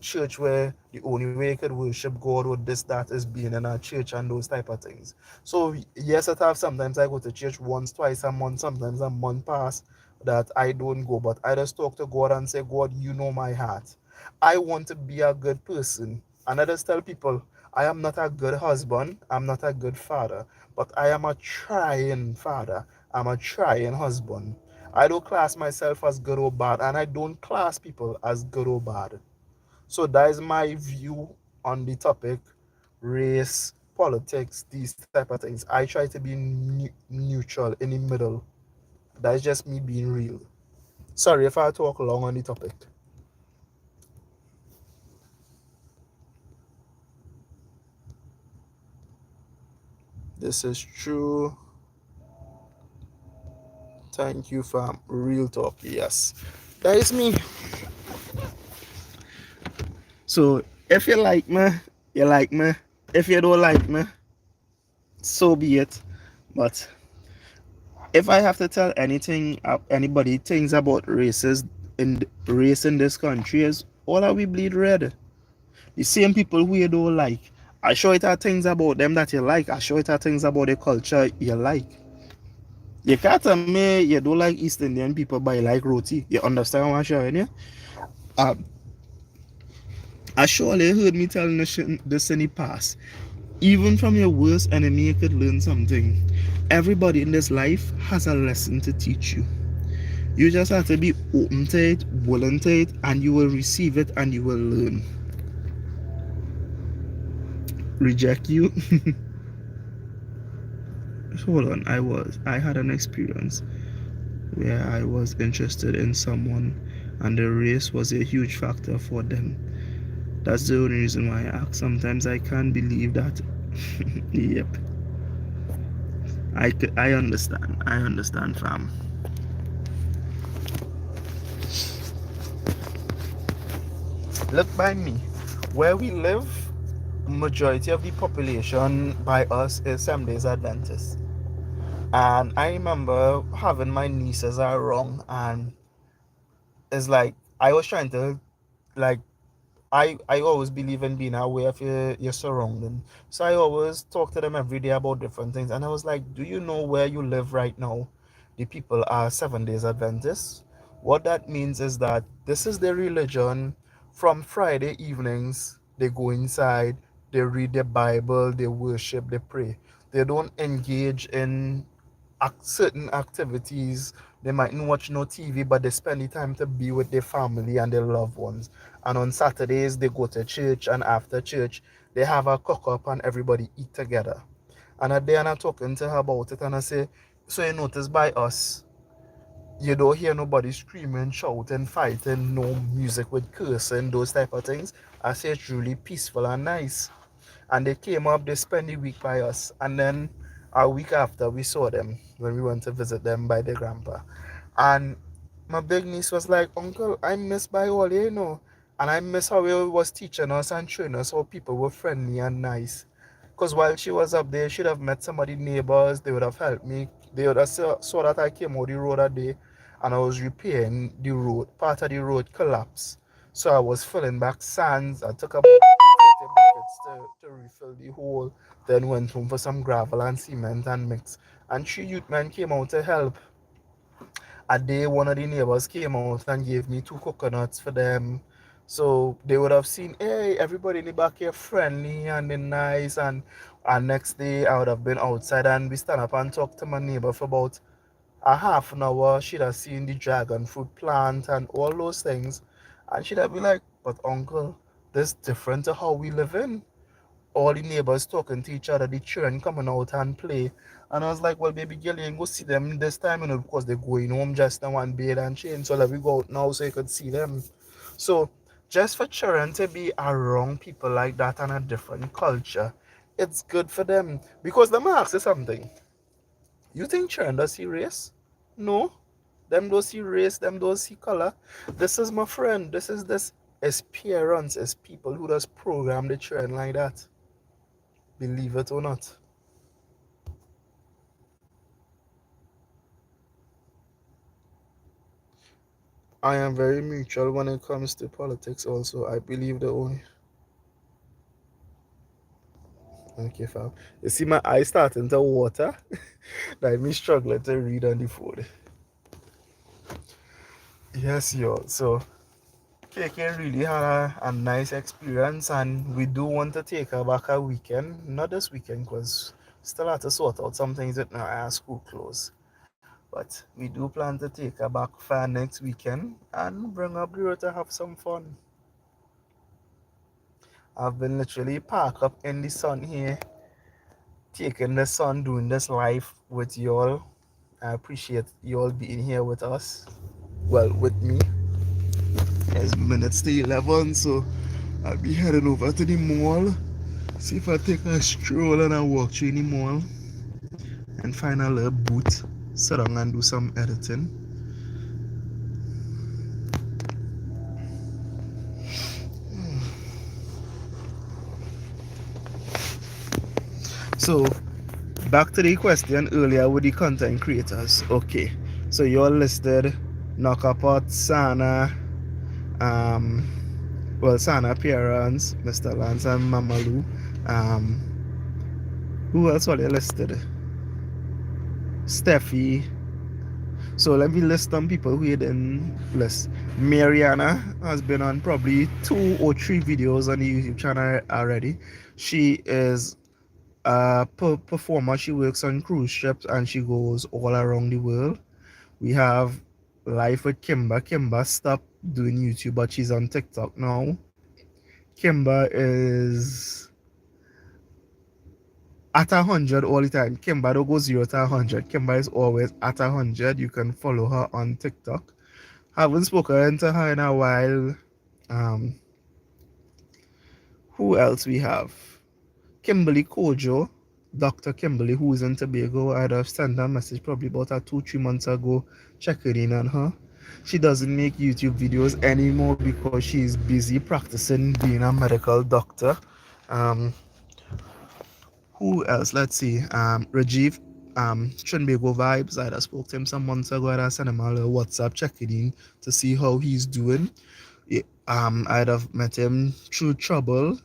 [SPEAKER 1] church where the only way you could worship God with this, that is being in a church and those type of things. So yes, I have sometimes I go to church once, twice a month, sometimes a month pass that I don't go, but I just talk to God and say, God, you know my heart. I want to be a good person. And I just tell people, I am not a good husband, I'm not a good father, but I am a trying father, I'm a trying husband. I don't class myself as good or bad, and I don't class people as good or bad. So that is my view on the topic, race, politics, these type of things. I try to be neutral in the middle. That is just me being real. Sorry if I talk long on the topic. This is true. Thank you, fam. Real talk. Yes. That is me. So if you like me, you like me. If you don't like me, so be it. But if I have to tell anybody things about race in this country is all that we bleed red. The same people who you don't like. I show it are things about them that you like. I show it are things about the culture you like. You can't tell me you don't like East Indian people but you like roti. You understand what I'm showing you? Uh, I surely heard me telling this in the past. Even from your worst enemy, you could learn something. Everybody in this life has a lesson to teach you. You just have to be open to it, willing to it, and you will receive it and you will learn. Reject you? Hold on, I had an experience where I was interested in someone and the race was a huge factor for them. That's the only reason why I ask. Sometimes I can't believe that. Yep. I understand. I understand, fam. Look by me. Where we live, majority of the population by us is Seventh Days Adventist. And I remember having my nieces around, and it's like I was trying to like I always believe in being aware of your surrounding. So I always talk to them every day about different things. And I was like, do you know where you live right now? The people are 7 days Adventists. What that means is that this is their religion. From Friday evenings, they go inside, they read the Bible, they worship, they pray. They don't engage in certain activities. They mightn't watch no TV, but they spend the time to be with their family and their loved ones. And on Saturdays, they go to church, and after church, they have a cook up and everybody eat together. And a day, and I'm talking to her about it, and I say, so you notice by us, you don't hear nobody screaming, shouting, fighting, no music with cursing, those type of things. I say it's really peaceful and nice. And they came up, they spent the week by us, and then a week after we saw them when we went to visit them by their grandpa. And my big niece was like, Uncle, I miss by all, you know. And I miss how he was teaching us and showing us how people were friendly and nice. Because while she was up there, she'd have met some of the neighbors, they would have helped me. They would have saw that I came out the road that day and I was repairing the road. Part of the road collapsed. So I was filling back sands. I took about 30 buckets to refill the hole. Then went home for some gravel and cement and mix. And 3 youth men came out to help. A day one of the neighbors came out and gave me 2 coconuts for them. So they would have seen, hey, everybody in the back here friendly and they nice. And next day I would have been outside and we stand up and talk to my neighbor for about a half an hour. She'd have seen the dragon fruit plant and all those things. And she'd have been like, but uncle, this different to how we live in. All the neighbors talking to each other, the children coming out and play. And I was like, well, baby girl, you ain't go see them this time, because they're going home just now and bathe and change. So let me go out now so you could see them. So just for children to be around people like that and a different culture, it's good for them. Because let me ask you something. You think children does see race? No. Them don't see race, them don't see color. This is my friend. This is parents, is people who does program the children like that. Believe it or not. I am very mutual when it comes to politics also. I believe the only. Okay, fam. You see my eyes starting to water? Like me struggling to read on the phone. Yes, yo. So KK really had a nice experience, and we do want to take her back a weekend. Not this weekend because still have to sort out some things with our school close. But we do plan to take her back for next weekend and bring her up the road to have some fun. I've been literally parked up in the sun here, taking the sun, doing this live with y'all. I appreciate y'all being here with us. Well, with me. It's minutes to 11, so I'll be heading over to the mall. See if I take a stroll and I walk through the mall and find a little booth, sit down and do some editing. So back to the question earlier with the content creators. Okay, so you're listed Knockapot, Sana, Sana Appearance, Mr. Lance and Mamalu. Who else are you listed? Stephie. So let me list some people who you didn't list. Mariana has been on probably 2 or 3 videos on the YouTube channel already. She is a performer. She works on cruise ships and she goes all around the world. We have Life with Kimber. Kimber stopped doing YouTube, but she's on TikTok now. Kimber is at 100 all the time. Kimber don't go 0 to 100. Kimber is always at 100. You can follow her on TikTok. Haven't spoken to her in a while. Um, Who else we have? Kimberly Kojo, Dr. Kimberly, who is in Tobago. I'd have sent her a message probably about 2-3 months ago, checking in on her. She doesn't make YouTube videos anymore because she's busy practicing being a medical doctor. Um, who else? Let's see. Rajiv, Trinbago Vibes. I spoke to him some months ago. I sent him a little WhatsApp checking in to see how he's doing. I'd have met him through Trouble,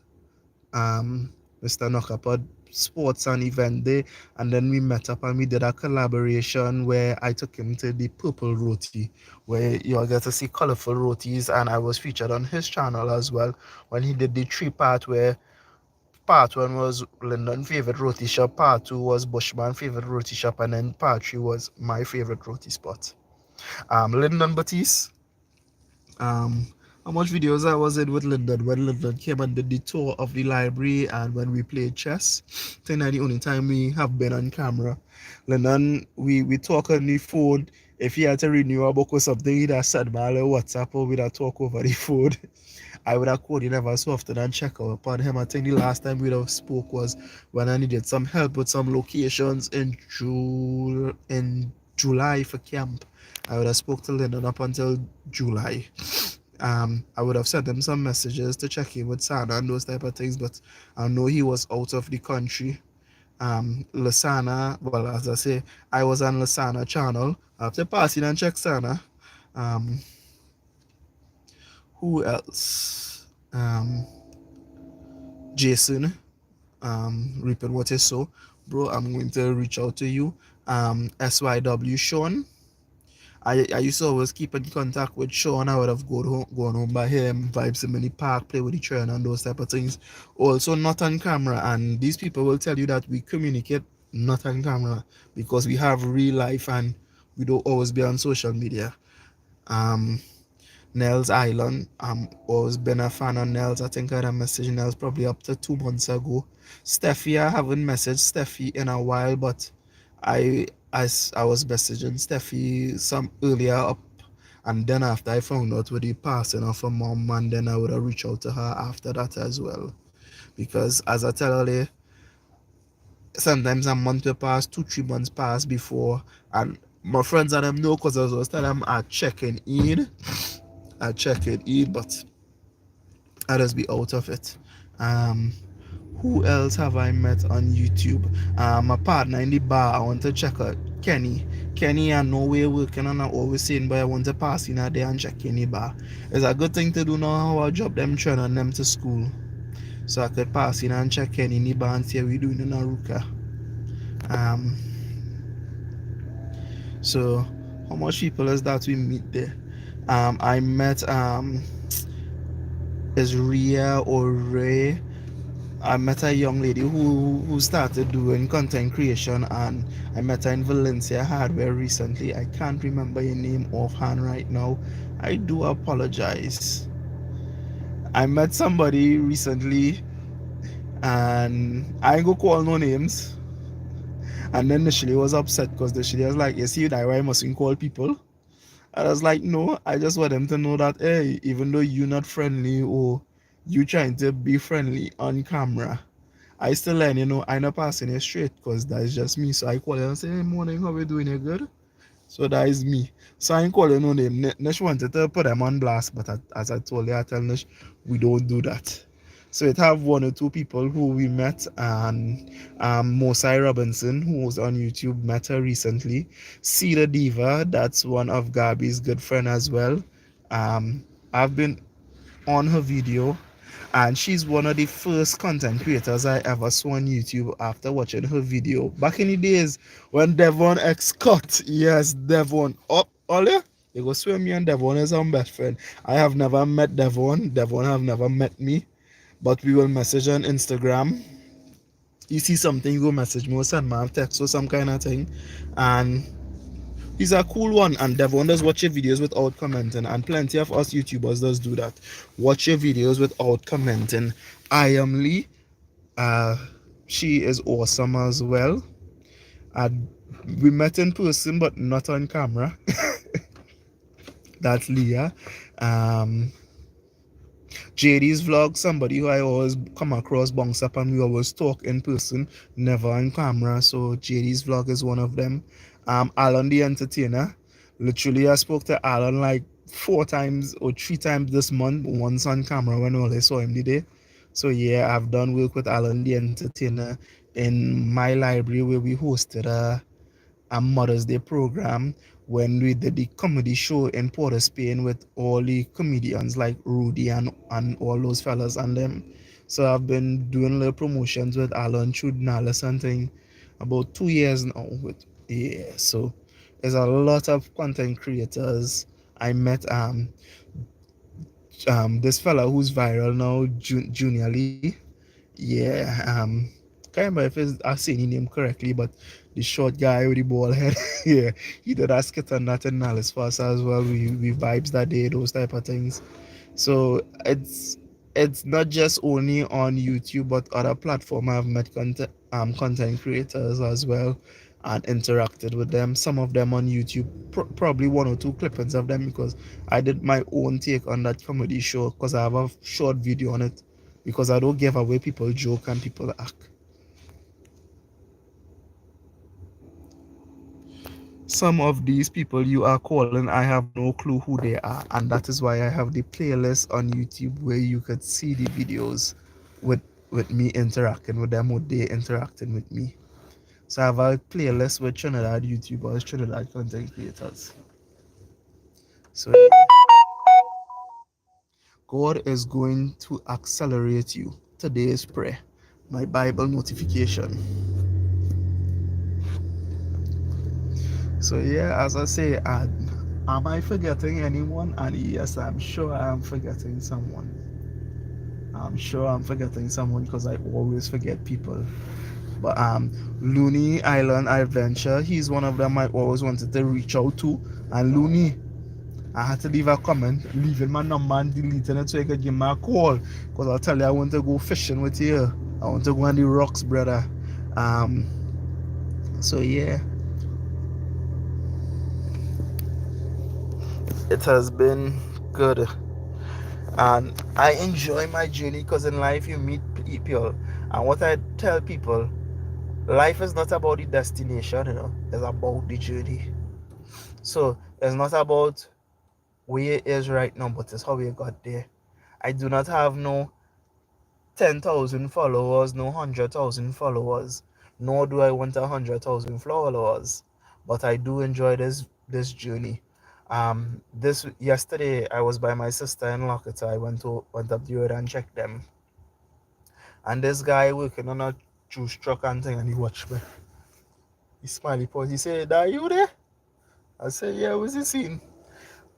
[SPEAKER 1] Mr. Knockapod Sports and Event Day, and then we met up and we did a collaboration where I took him to the Purple Roti, where you'll get to see colorful rotis, and I was featured on his channel as well when he did the 3 part where part one was Lyndon favorite roti shop, part two was Bushman favorite roti shop, and then part three was my favorite roti spot. Lyndon Batiste. How much videos I was in with Lyndon when Lyndon came and did the tour of the library and when we played chess. I think that's the only time we have been on camera. Lyndon, we talk on the phone. If he had to renew a book or something, he'd have sent me a little WhatsApp or we'd have talk over the phone. I would have called him ever so often and check out upon him. I think the last time we have spoke was when I needed some help with some locations in July for camp. I would have spoke to Lyndon up until July. I would have sent him some messages to check in with Sana and those type of things, but I know he was out of the country. Lasana, well, as I say, I was on Lasana channel. After passing and check Sana. Who else? Jason, reaping what is so. Bro, I'm going to reach out to you. SYW Sean. I used to always keep in contact with Sean. I would have gone home by him, vibes him in the park, play with the children and those type of things. Also not on camera, and these people will tell you that we communicate not on camera because we have real life and we don't always be on social media. Nels Island. Always been a fan of Nels. I think I had a message Nels probably up to 2 months ago. Stephie, I haven't messaged Stephie in a while, but I was messaging Stephie some earlier up, and then after I found out with the passing of her mom, and then I would have reached out to her after that as well. Because as I tell her, sometimes a month will pass, 2-3 months pass before, and my friends and them know because I was telling them I checking in. But I just be out of it. Who else have I met on YouTube? My partner in the bar, I want to check out Kenny. Kenny, I know we're working on, I always saying, but I want to pass in a day and check in the bar. It's a good thing to do now how I drop them children them to school. So I could pass in and check in the bar and see how we doing in Aruka. So how much people is that we meet there? I met is Ria or Ray. I met a young lady who started doing content creation, and I met her in Valencia Hardware recently. I can't remember your name offhand right now. I do apologize. I met somebody recently, and I ain't go call no names. And then the Shilly was upset because the Shilly was like, "You see that why I mustn't call people?" I was like, no, I just want them to know that, hey, even though you're not friendly or you trying to be friendly on camera, I still let you know I'm not passing it straight because that is just me. So I call them and say, hey, morning, how we doing? You good? So that is me. So I ain't calling no name. Nish wanted to put them on blast, but as I told you, I tell Nish, we don't do that. So it have 1 or 2 people who we met, and Mosai Robinson, who was on YouTube, met her recently. Cedar Diva, that's one of Gabby's good friend as well. I've been on her video, and she's one of the first content creators I ever saw on YouTube after watching her video back in the days when Devon X cut. Yes, Devon. Oh, Ollie, you go swear me and Devon is our best friend. I have never met Devon. Devon have never met me, but we will message on Instagram. You see something, you go message me or send me a text or some kind of thing, and he's a cool one. And Devon does watch your videos without commenting, and plenty of us YouTubers does do that. Watch your videos without commenting. I am Lee. She is awesome as well. We met in person but not on camera. That's Leah. JD's vlog, somebody who I always come across, bounce up, and we always talk in person, never on camera. So JD's vlog is one of them. Alan the Entertainer. Literally, I spoke to Alan like 4 times or 3 times this month, once on camera when I only saw him the day. So yeah, I've done work with Alan the Entertainer in my library where we hosted a Mother's Day program when we did the comedy show in Port of Spain with all the comedians like Rudy and all those fellas and them. So I've been doing little promotions with Alan through something about 2 years now with yeah. So there's a lot of content creators. I met this fella who's viral now, Junior Lee. Yeah, can't remember if I saying his name correctly, but the short guy with the bald head. Yeah, he did a skit on that in Alice Fast as well. We vibes that day, those type of things. So it's not just only on YouTube, but other platform. I've met content creators as well and interacted with them. Some of them on YouTube, probably one or two clippings of them because I did my own take on that comedy show because I have a short video on it because I don't give away people joke and people act. Some of these people you are calling, I have no clue who they are, and that is why I have the playlist on YouTube where you could see the videos with me interacting with them or they interacting with me. So I have a playlist with Trinidad YouTubers, Trinidad content creators. So yeah, God is going to accelerate you. Today's prayer, my Bible notification. So yeah, as I say, am I forgetting anyone? And yes, I'm sure I'm forgetting someone. I'm sure I'm forgetting someone because I always forget people. But Looney Island Adventure, he's one of them I always wanted to reach out to. And Looney, I had to leave a comment, leaving my number and deleting it so I could give me a call. Because I'll tell you, I want to go fishing with you. I want to go on the rocks, brother. Um, so yeah, it has been good. And I enjoy my journey because in life you meet people. And what I tell people, life is not about the destination, it's about the journey. So it's not about where it is right now, but it's how we got there. I do not have no 10,000 followers, no 100,000 followers, nor do I want 100,000 followers. But I do enjoy this journey. This yesterday I was by my sister in Lockett. I went up the road and checked them. And this guy working on a juice truck and thing, and he watched me. He smiley pose. He said, "Are you there?" I said, "Yeah, what's he scene?"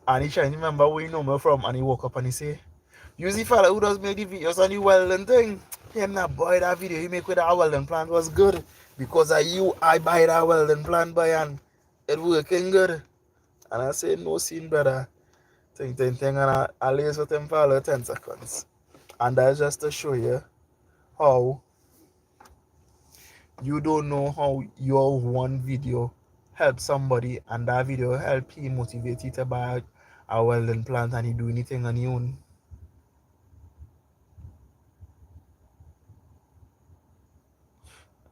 [SPEAKER 1] And he trying to remember where he know me from. And he woke up and he say, "You see fella who does make the videos on the welding thing? Him that boy that video he make with that welding plant was good. Because of you, I buy that welding plant boy and it working good." And I said, "No scene, brother. Thing. And I lays with him for about 10 seconds. And that's just to show you how you don't know how your one video helps somebody and that video help him motivate you to buy a welding plant and he do anything on your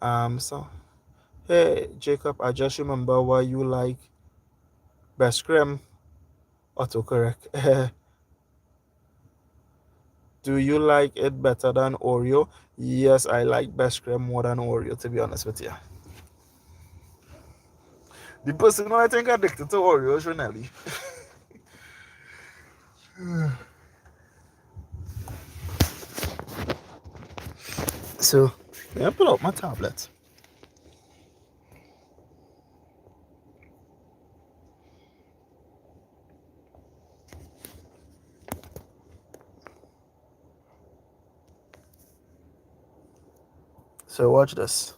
[SPEAKER 1] own. So hey Jacob, I just remember why you like best cream autocorrect. Do you like it better than Oreo? Yes, I like best cream more than Oreo, to be honest with you. The person who I think addicted to Oreo is Renelli. So yeah, pull out my tablet. So watch this.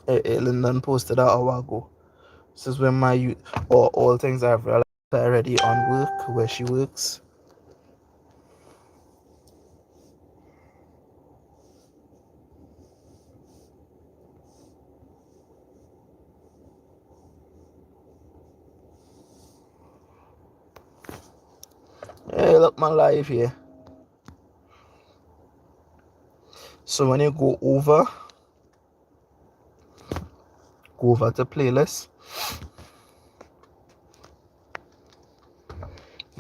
[SPEAKER 1] Lyndon posted that hour ago. This is when my all things I've realized already on work where she works. up my life here. So when you go over to playlist,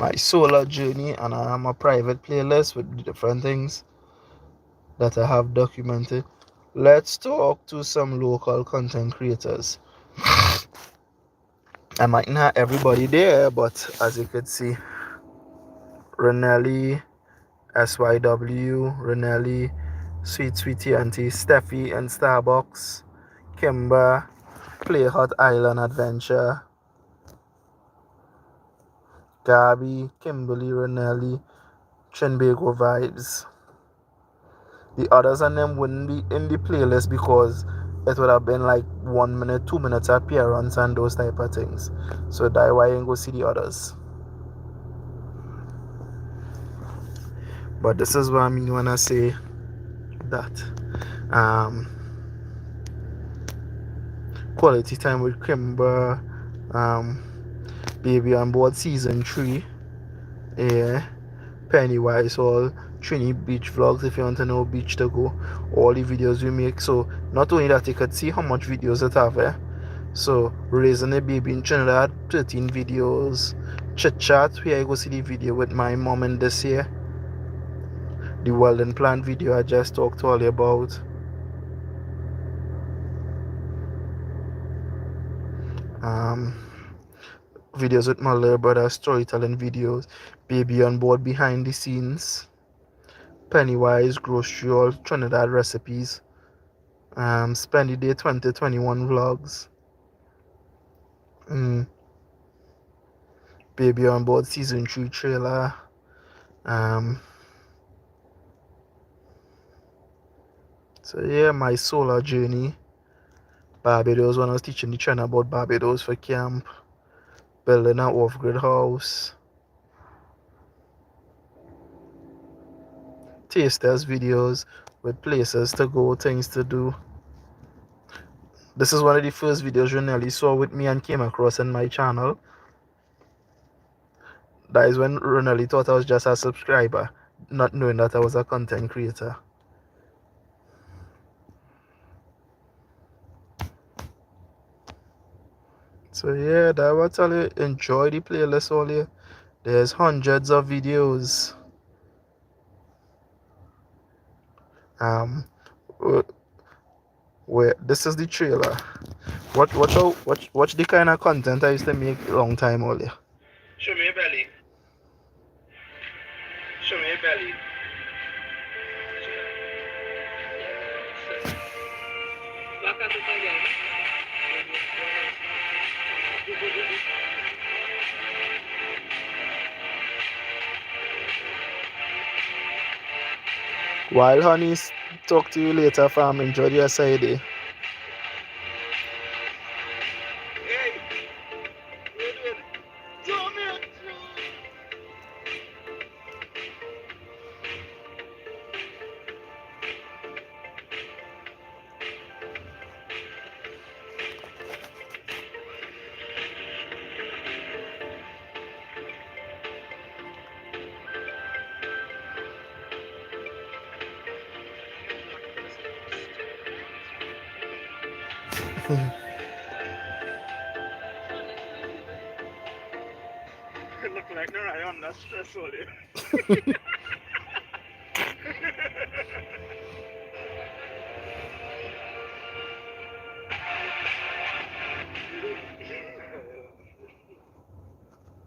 [SPEAKER 1] my solo journey, and I have a private playlist with different things that I have documented. Let's talk to some local content creators. I might not have everybody there, but as you could see, Renelli, SYW, Renelli, Sweet Sweetie Auntie, Stephie and Starbucks, Kimber, Play Hot Island Adventure, Gabby, Kimberly, Renelli, Chenbego Vibes. The others and them wouldn't be in the playlist because it would have been like 1 minute, 2 minutes appearance and those type of things. So that's why I ain't go see the others. But this is what I mean when I say that quality time with Kimber, Baby on Board season 3, yeah, Pennywise, all Trini beach vlogs if you want to know beach to go, all the videos we make. So not only that, you could see how much videos it have, eh? So raising a baby in Trinidad, 13 videos. Chit Chat, here I go see the video with my mom in this year. The Wild and Plant video I just talked all about. Videos with my little brother, storytelling videos, Baby on Board behind the scenes, Pennywise, grocery haul, Trinidad recipes, Spend the Day 2021 vlogs, Baby on Board season 3 trailer, so yeah, my solar journey, Barbados, when I was teaching the trainer about Barbados for camp, building an off-grid house, tasters videos with places to go, things to do. This is one of the first videos Renelli saw with me and came across in my channel. That is when Renelli thought I was just a subscriber, not knowing that I was a content creator. So yeah, that will tell you, enjoy the playlist all here. There's hundreds of videos. Where this is the trailer. Watch the kind of content I used to make a long time earlier. Show me your belly. Show me your belly. Wild honeys, talk to you later, fam. Enjoy your side day. It look like no, I am not stressed all day.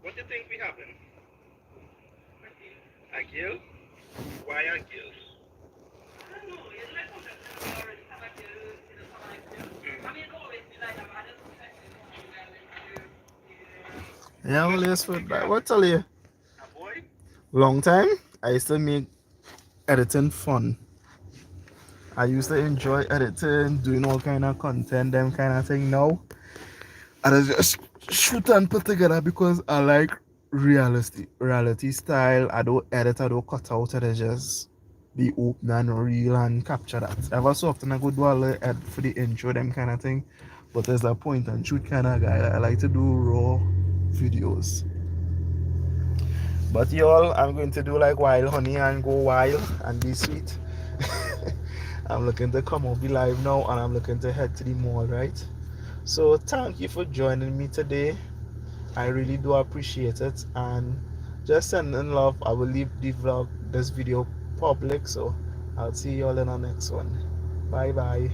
[SPEAKER 1] What do you think will happen? A girl? Why a girl? I don't know. It's like something I already have a girl in the summer. I mean, it's always been like that, but I just expect it. Yeah, well, yes, what tell you? A boy? Long time, I used to make editing fun. I used to enjoy editing, doing all kind of content, them kind of thing now. And I just shoot and put together because I like reality style. I don't edit, I don't cut out, I just be open and real and capture that. Ever so often I go do a little edit for the intro, them kind of thing. But there's a point and shoot kind of guy. I like to do raw videos. But y'all, I'm going to do like wild honey and go wild and be sweet. I'm looking to come off the live now and I'm looking to head to the mall, right? So thank you for joining me today. I really do appreciate it, and just sending love. I will leave the vlog, this video public, so I'll see you all in the next one. Bye bye.